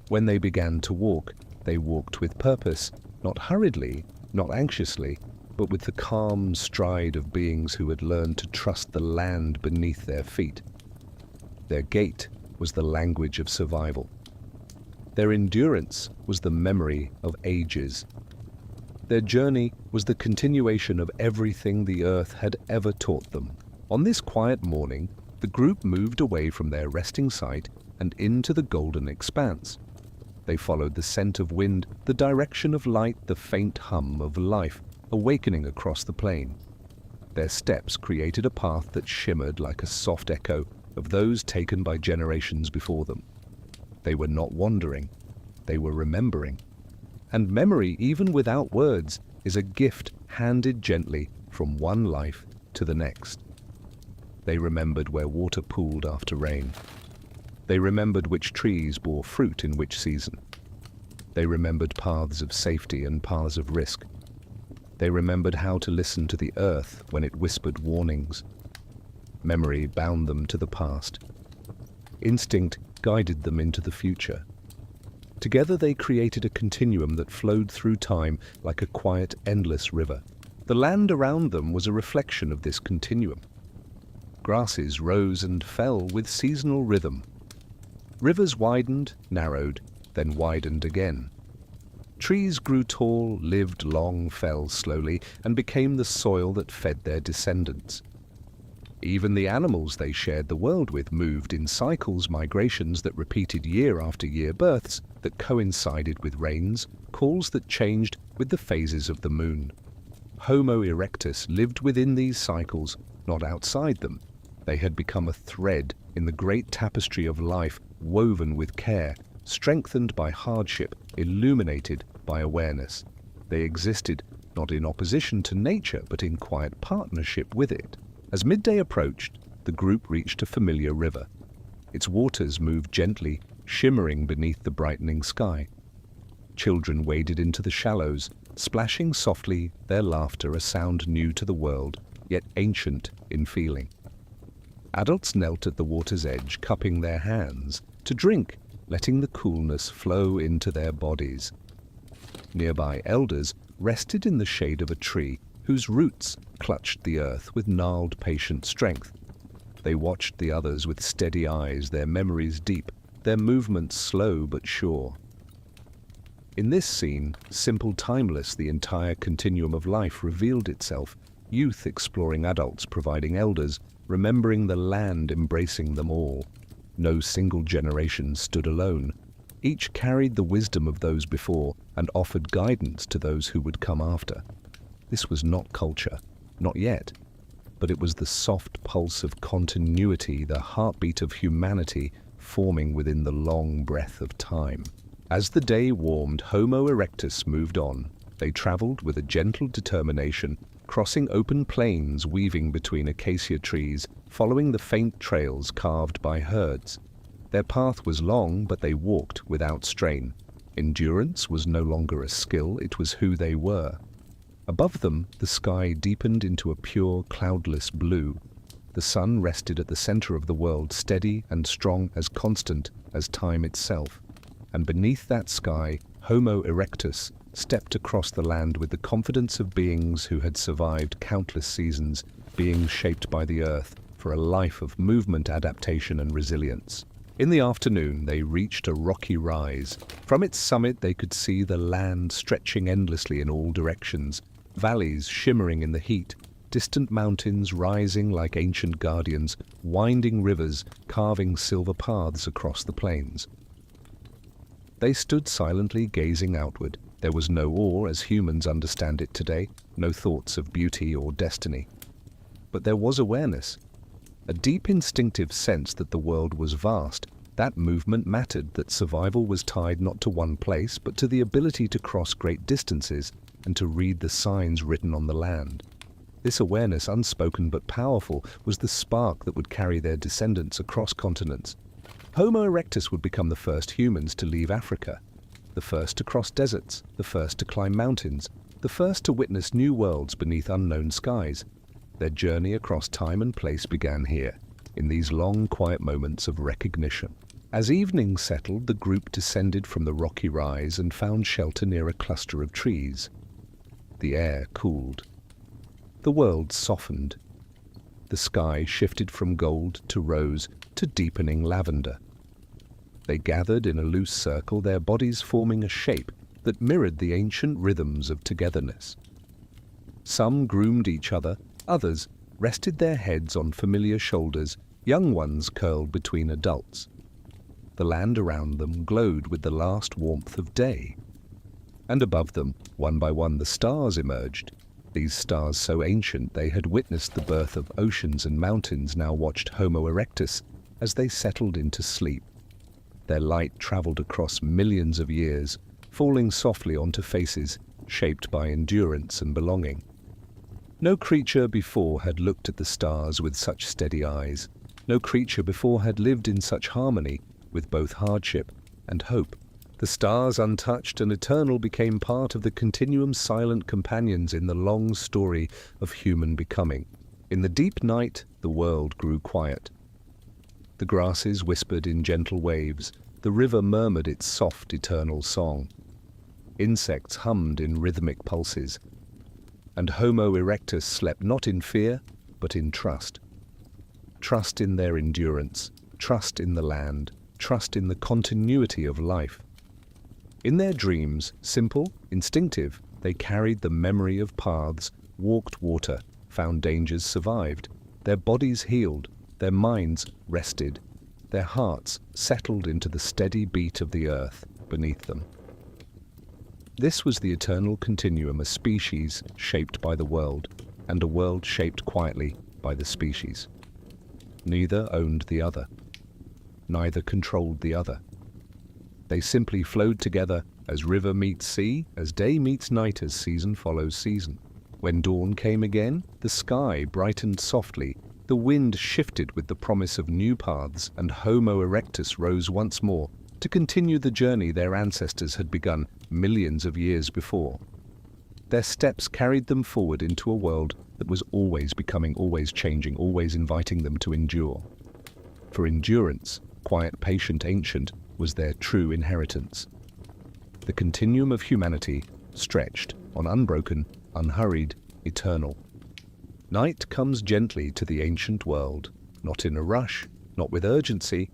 When they began to walk, they walked with purpose, not hurriedly, not anxiously, but with the calm stride of beings who had learned to trust the land beneath their feet. Their gait was the language of survival. Their endurance was the memory of ages. Their journey was the continuation of everything the earth had ever taught them. On this quiet morning, the group moved away from their resting site and into the golden expanse. They followed the scent of wind, the direction of light, the faint hum of life, awakening across the plain. Their steps created a path that shimmered like a soft echo of those taken by generations before them. They were not wandering, they were remembering. And memory, even without words, is a gift handed gently from one life to the next. They remembered where water pooled after rain. They remembered which trees bore fruit in which season. They remembered paths of safety and paths of risk. They remembered how to listen to the earth when it whispered warnings. Memory bound them to the past. Instinct guided them into the future. Together they created a continuum that flowed through time like a quiet, endless river. The land around them was a reflection of this continuum. Grasses rose and fell with seasonal rhythm. Rivers widened, narrowed, then widened again. Trees grew tall, lived long, fell slowly, and became the soil that fed their descendants. Even the animals they shared the world with moved in cycles, migrations that repeated year after year, births that coincided with rains, calls that changed with the phases of the moon. Homo erectus lived within these cycles, not outside them. They had become a thread in the great tapestry of life, woven with care, strengthened by hardship, illuminated by awareness. They existed not in opposition to nature, but in quiet partnership with it. As midday approached, the group reached a familiar river. Its waters moved gently, shimmering beneath the brightening sky. Children waded into the shallows, splashing softly, their laughter a sound new to the world, yet ancient in feeling. Adults knelt at the water's edge, cupping their hands to drink, letting the coolness flow into their bodies. Nearby elders rested in the shade of a tree whose roots clutched the earth with gnarled, patient strength. They watched the others with steady eyes, their memories deep, their movements slow but sure. In this scene, simple, timeless, the entire continuum of life revealed itself, youth exploring adults, providing elders, remembering the land, embracing them all. No single generation stood alone. Each carried the wisdom of those before and offered guidance to those who would come after. This was not culture, not yet, but it was the soft pulse of continuity, the heartbeat of humanity forming within the long breath of time. As the day warmed, Homo erectus moved on. They traveled with a gentle determination, crossing open plains, weaving between acacia trees, following the faint trails carved by herds. Their path was long, but they walked without strain. Endurance was no longer a skill, it was who they were. Above them, the sky deepened into a pure, cloudless blue. The sun rested at the center of the world, steady and strong, as constant as time itself. And beneath that sky, Homo erectus stepped across the land with the confidence of beings who had survived countless seasons, beings shaped by the earth for a life of movement, adaptation, and resilience. In the afternoon, they reached a rocky rise. From its summit, they could see the land stretching endlessly in all directions, valleys shimmering in the heat, distant mountains rising like ancient guardians, winding rivers carving silver paths across the plains. They stood silently gazing outward. There was no awe as humans understand it today, no thoughts of beauty or destiny. But there was awareness, a deep instinctive sense that the world was vast. That movement mattered, that survival was tied not to one place, but to the ability to cross great distances and to read the signs written on the land. This awareness, unspoken but powerful, was the spark that would carry their descendants across continents. Homo erectus would become the first humans to leave Africa, the first to cross deserts, the first to climb mountains, the first to witness new worlds beneath unknown skies. Their journey across time and place began here, in these long, quiet moments of recognition. As evening settled, the group descended from the rocky rise and found shelter near a cluster of trees. The air cooled. The world softened. The sky shifted from gold to rose to deepening lavender. They gathered in a loose circle, their bodies forming a shape that mirrored the ancient rhythms of togetherness. Some groomed each other, others rested their heads on familiar shoulders, young ones curled between adults. The land around them glowed with the last warmth of day. And above them, one by one, the stars emerged. These stars so ancient they had witnessed the birth of oceans and mountains now watched Homo erectus as they settled into sleep. Their light traveled across millions of years, falling softly onto faces shaped by endurance and belonging. No creature before had looked at the stars with such steady eyes. No creature before had lived in such harmony with both hardship and hope. The stars, untouched and eternal, became part of the continuum's silent companions in the long story of human becoming. In the deep night, the world grew quiet. The grasses whispered in gentle waves, The river murmured its soft, eternal song. Insects hummed in rhythmic pulses. And Homo erectus slept not in fear, but in trust. Trust in their endurance, trust in the land, trust in the continuity of life. In their dreams, simple, instinctive, they carried the memory of paths, walked water, found dangers, survived. Their bodies healed, their minds rested, their hearts settled into the steady beat of the earth beneath them. This was the eternal continuum, a species shaped by the world, and a world shaped quietly by the species. Neither owned the other. Neither controlled the other. They simply flowed together as river meets sea, as day meets night, as season follows season. When dawn came again, the sky brightened softly, the wind shifted with the promise of new paths, and Homo erectus rose once more to continue the journey their ancestors had begun millions of years before. Their steps carried them forward into a world that was always becoming, always changing, always inviting them to endure. For endurance, quiet, patient, ancient, was their true inheritance. The continuum of humanity stretched on unbroken, unhurried, eternal. Night comes gently to the ancient world, not in a rush, not with urgency,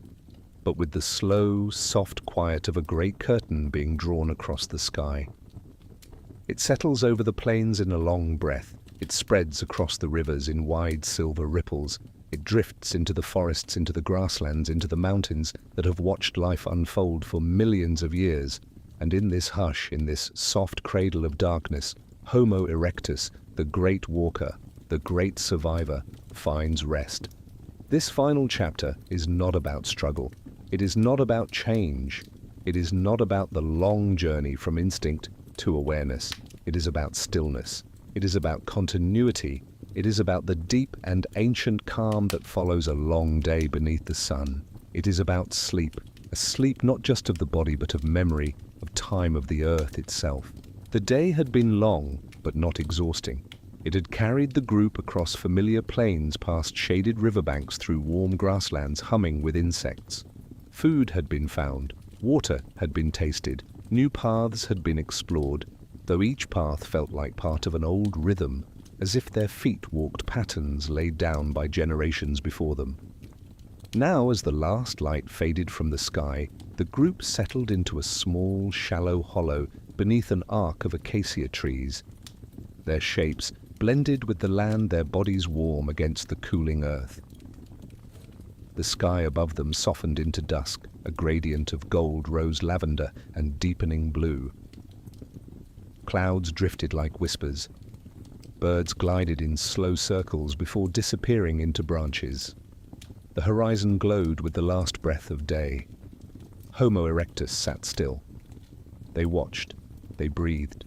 but with the slow, soft quiet of a great curtain being drawn across the sky. It settles over the plains in a long breath. It spreads across the rivers in wide silver ripples. It drifts into the forests, into the grasslands, into the mountains that have watched life unfold for millions of years. And in this hush, in this soft cradle of darkness, Homo erectus, the great walker, the great survivor, finds rest. This final chapter is not about struggle. It is not about change. It is not about the long journey from instinct to awareness. It is about stillness. It is about continuity. It is about the deep and ancient calm that follows a long day beneath the sun. It is about sleep, a sleep not just of the body but of memory, of time, of the earth itself. The day had been long, but not exhausting. It had carried the group across familiar plains, past shaded riverbanks, through warm grasslands humming with insects. Food had been found, water had been tasted, new paths had been explored, though each path felt like part of an old rhythm, as if their feet walked patterns laid down by generations before them. Now, as the last light faded from the sky, the group settled into a small, shallow hollow beneath an arc of acacia trees. Their shapes blended with the land, their bodies warm against the cooling earth. The sky above them softened into dusk, a gradient of gold, rose, lavender, and deepening blue. Clouds drifted like whispers. Birds glided in slow circles before disappearing into branches. The horizon glowed with the last breath of day. Homo erectus sat still. They watched. They breathed.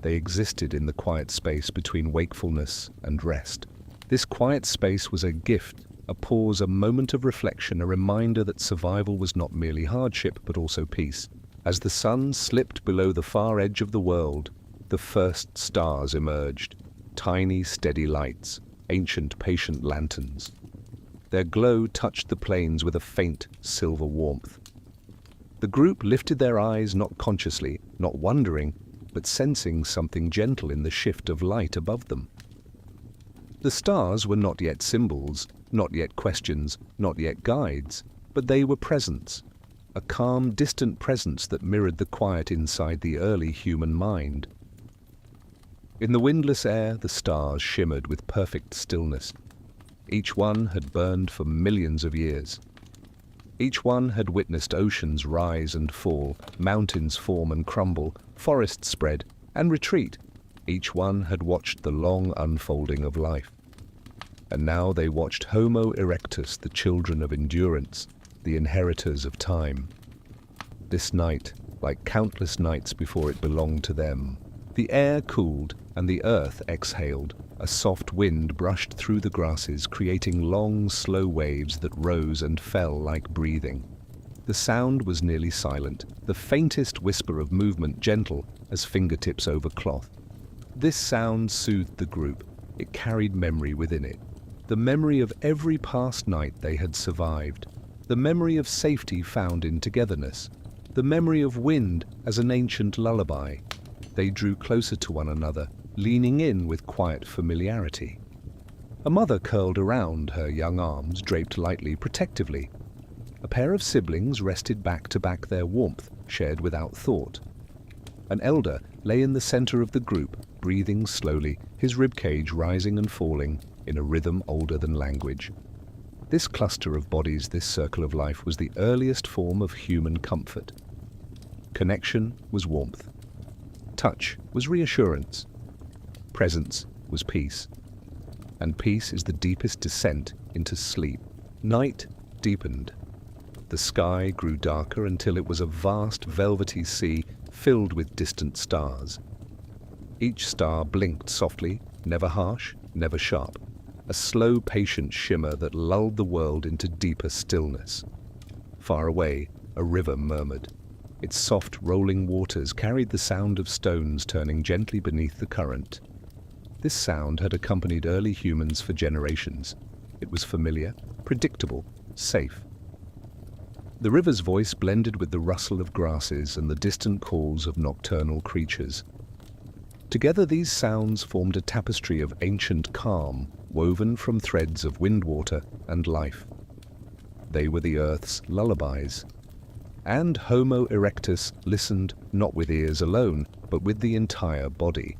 They existed in the quiet space between wakefulness and rest. This quiet space was a gift, a pause, a moment of reflection, a reminder that survival was not merely hardship, but also peace. As the sun slipped below the far edge of the world, the first stars emerged, tiny, steady lights, ancient, patient lanterns. Their glow touched the plains with a faint, silver warmth. The group lifted their eyes, not consciously, not wondering, but sensing something gentle in the shift of light above them. The stars were not yet symbols, not yet questions, not yet guides, but they were presence, a calm, distant presence that mirrored the quiet inside the early human mind. In the windless air, the stars shimmered with perfect stillness. Each one had burned for millions of years. Each one had witnessed oceans rise and fall, mountains form and crumble, forests spread and retreat. Each one had watched the long unfolding of life. And now they watched Homo erectus, the children of endurance, the inheritors of time. This night, like countless nights before it belonged to them, the air cooled and the earth exhaled. A soft wind brushed through the grasses, creating long, slow waves that rose and fell like breathing. The sound was nearly silent, the faintest whisper of movement gentle as fingertips over cloth. This sound soothed the group. It carried memory within it, the memory of every past night they had survived, the memory of safety found in togetherness, the memory of wind as an ancient lullaby. They drew closer to one another, leaning in with quiet familiarity. A mother curled around her young arms, draped lightly, protectively. A pair of siblings rested back to back, their warmth shared without thought. An elder lay in the center of the group, breathing slowly, his ribcage rising and falling in a rhythm older than language. This cluster of bodies, this circle of life, was the earliest form of human comfort. Connection was warmth. Touch was reassurance. Presence was peace. And peace is the deepest descent into sleep. Night deepened. The sky grew darker until it was a vast velvety sea filled with distant stars. Each star blinked softly, never harsh, never sharp, a slow, patient shimmer that lulled the world into deeper stillness. Far away, a river murmured. Its soft, rolling waters carried the sound of stones turning gently beneath the current. This sound had accompanied early humans for generations. It was familiar, predictable, safe. The river's voice blended with the rustle of grasses and the distant calls of nocturnal creatures. Together these sounds formed a tapestry of ancient calm, woven from threads of wind, water, and life. They were the Earth's lullabies. And Homo erectus listened not with ears alone, but with the entire body.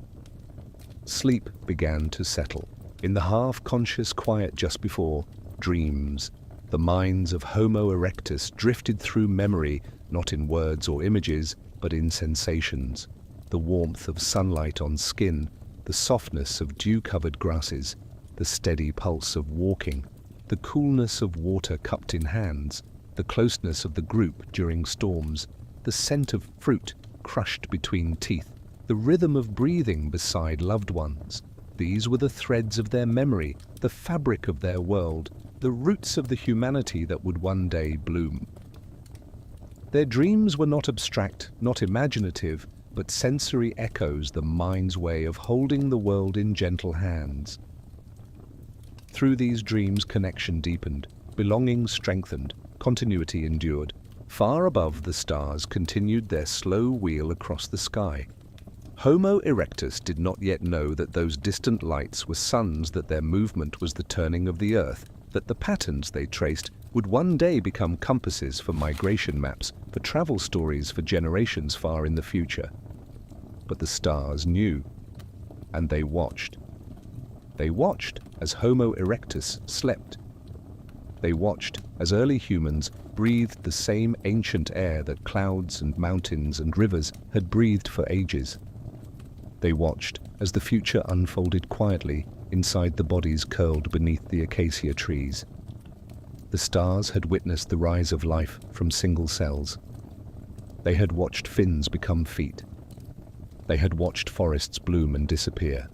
Sleep began to settle. In the half-conscious quiet just before, dreams. The minds of Homo erectus drifted through memory, not in words or images, but in sensations. The warmth of sunlight on skin, the softness of dew-covered grasses, the steady pulse of walking, the coolness of water cupped in hands, the closeness of the group during storms, the scent of fruit crushed between teeth, the rhythm of breathing beside loved ones. These were the threads of their memory, the fabric of their world, the roots of the humanity that would one day bloom. Their dreams were not abstract, not imaginative, but sensory echoes, the mind's way of holding the world in gentle hands. Through these dreams, connection deepened, belonging strengthened, continuity endured. Far above, the stars continued their slow wheel across the sky. Homo erectus did not yet know that those distant lights were suns, that their movement was the turning of the earth, that the patterns they traced would one day become compasses for migration maps, for travel stories for generations far in the future. But the stars knew, and they watched. They watched as Homo erectus slept. They watched as early humans breathed the same ancient air that clouds and mountains and rivers had breathed for ages. They watched as the future unfolded quietly inside the bodies curled beneath the acacia trees. The stars had witnessed the rise of life from single cells. They had watched fins become feet. They had watched forests bloom and disappear.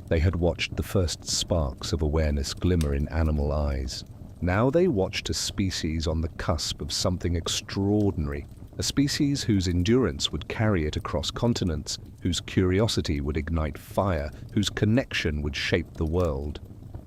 They had watched the first sparks of awareness glimmer in animal eyes. Now they watched a species on the cusp of something extraordinary, a species whose endurance would carry it across continents, whose curiosity would ignite fire, whose connection would shape the world.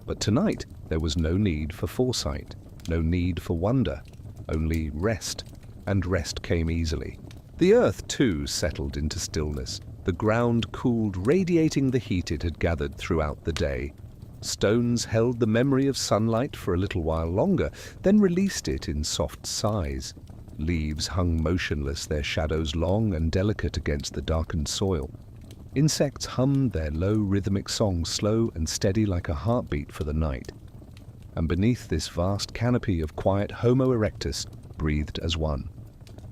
But tonight there was no need for foresight, no need for wonder, only rest, and rest came easily. The earth, too, settled into stillness. The ground cooled, radiating the heat it had gathered throughout the day. Stones held the memory of sunlight for a little while longer, then released it in soft sighs. Leaves hung motionless, their shadows long and delicate against the darkened soil. Insects hummed their low rhythmic song, slow and steady like a heartbeat for the night. And beneath this vast canopy of quiet, Homo erectus breathed as one.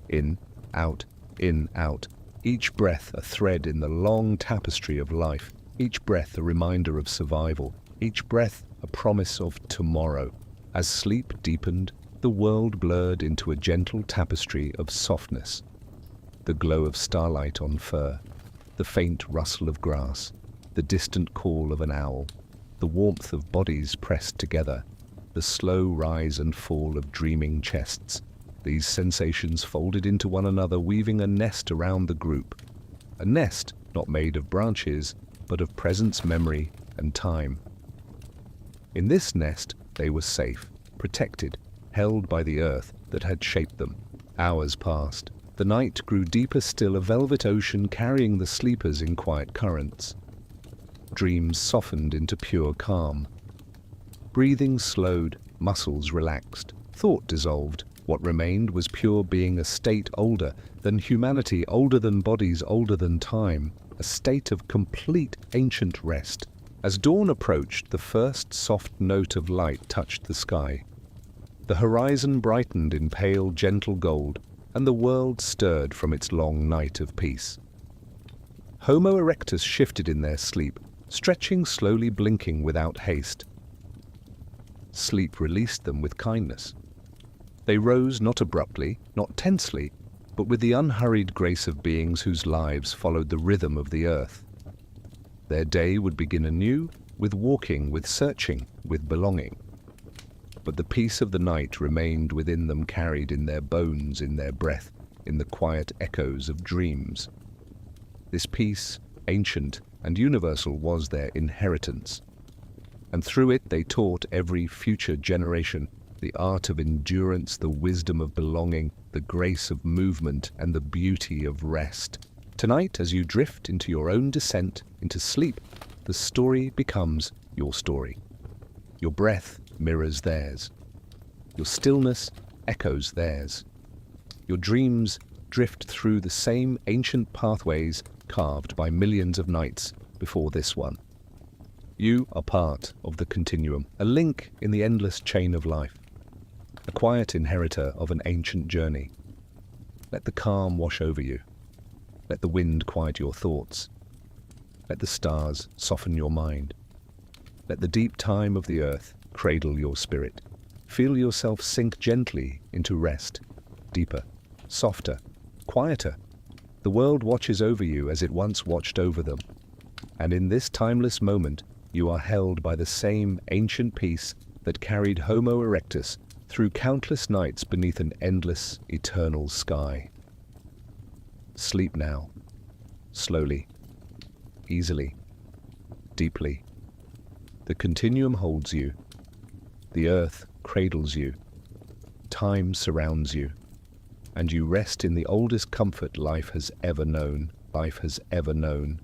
In, out, each breath a thread in the long tapestry of life, each breath a reminder of survival, each breath a promise of tomorrow. As sleep deepened, the world blurred into a gentle tapestry of softness. The glow of starlight on fur, the faint rustle of grass, the distant call of an owl, the warmth of bodies pressed together, the slow rise and fall of dreaming chests. These sensations folded into one another, weaving a nest around the group. A nest not made of branches, but of presence, memory, and time. In this nest, they were safe, protected, held by the earth that had shaped them. Hours passed. The night grew deeper still, a velvet ocean carrying the sleepers in quiet currents. Dreams softened into pure calm. Breathing slowed, muscles relaxed, thought dissolved. What remained was pure being, a state older than humanity, older than bodies, older than time, a state of complete ancient rest. As dawn approached, the first soft note of light touched the sky. The horizon brightened in pale, gentle gold, and the world stirred from its long night of peace. Homo erectus shifted in their sleep, stretching slowly, blinking without haste. Sleep released them with kindness. They rose not abruptly, not tensely, but with the unhurried grace of beings whose lives followed the rhythm of the earth. Their day would begin anew, with walking, with searching, with belonging. But the peace of the night remained within them, carried in their bones, in their breath, in the quiet echoes of dreams. This peace, ancient and universal, was their inheritance. And through it they taught every future generation the art of endurance, the wisdom of belonging, the grace of movement, and the beauty of rest. Tonight, as you drift into your own descent, into sleep, the story becomes your story. Your breath mirrors theirs. Your stillness echoes theirs. Your dreams drift through the same ancient pathways carved by millions of nights before this one. You are part of the continuum, a link in the endless chain of life, a quiet inheritor of an ancient journey. Let the calm wash over you. Let the wind quiet your thoughts. Let the stars soften your mind. Let the deep time of the earth cradle your spirit. Feel yourself sink gently into rest, deeper, softer, quieter. The world watches over you as it once watched over them. And in this timeless moment, you are held by the same ancient peace that carried Homo erectus through countless nights beneath an endless, eternal sky. Sleep now, slowly, easily, deeply. The continuum holds you. The earth cradles you. Time surrounds you. And you rest in the oldest comfort life has ever known. Life has ever known.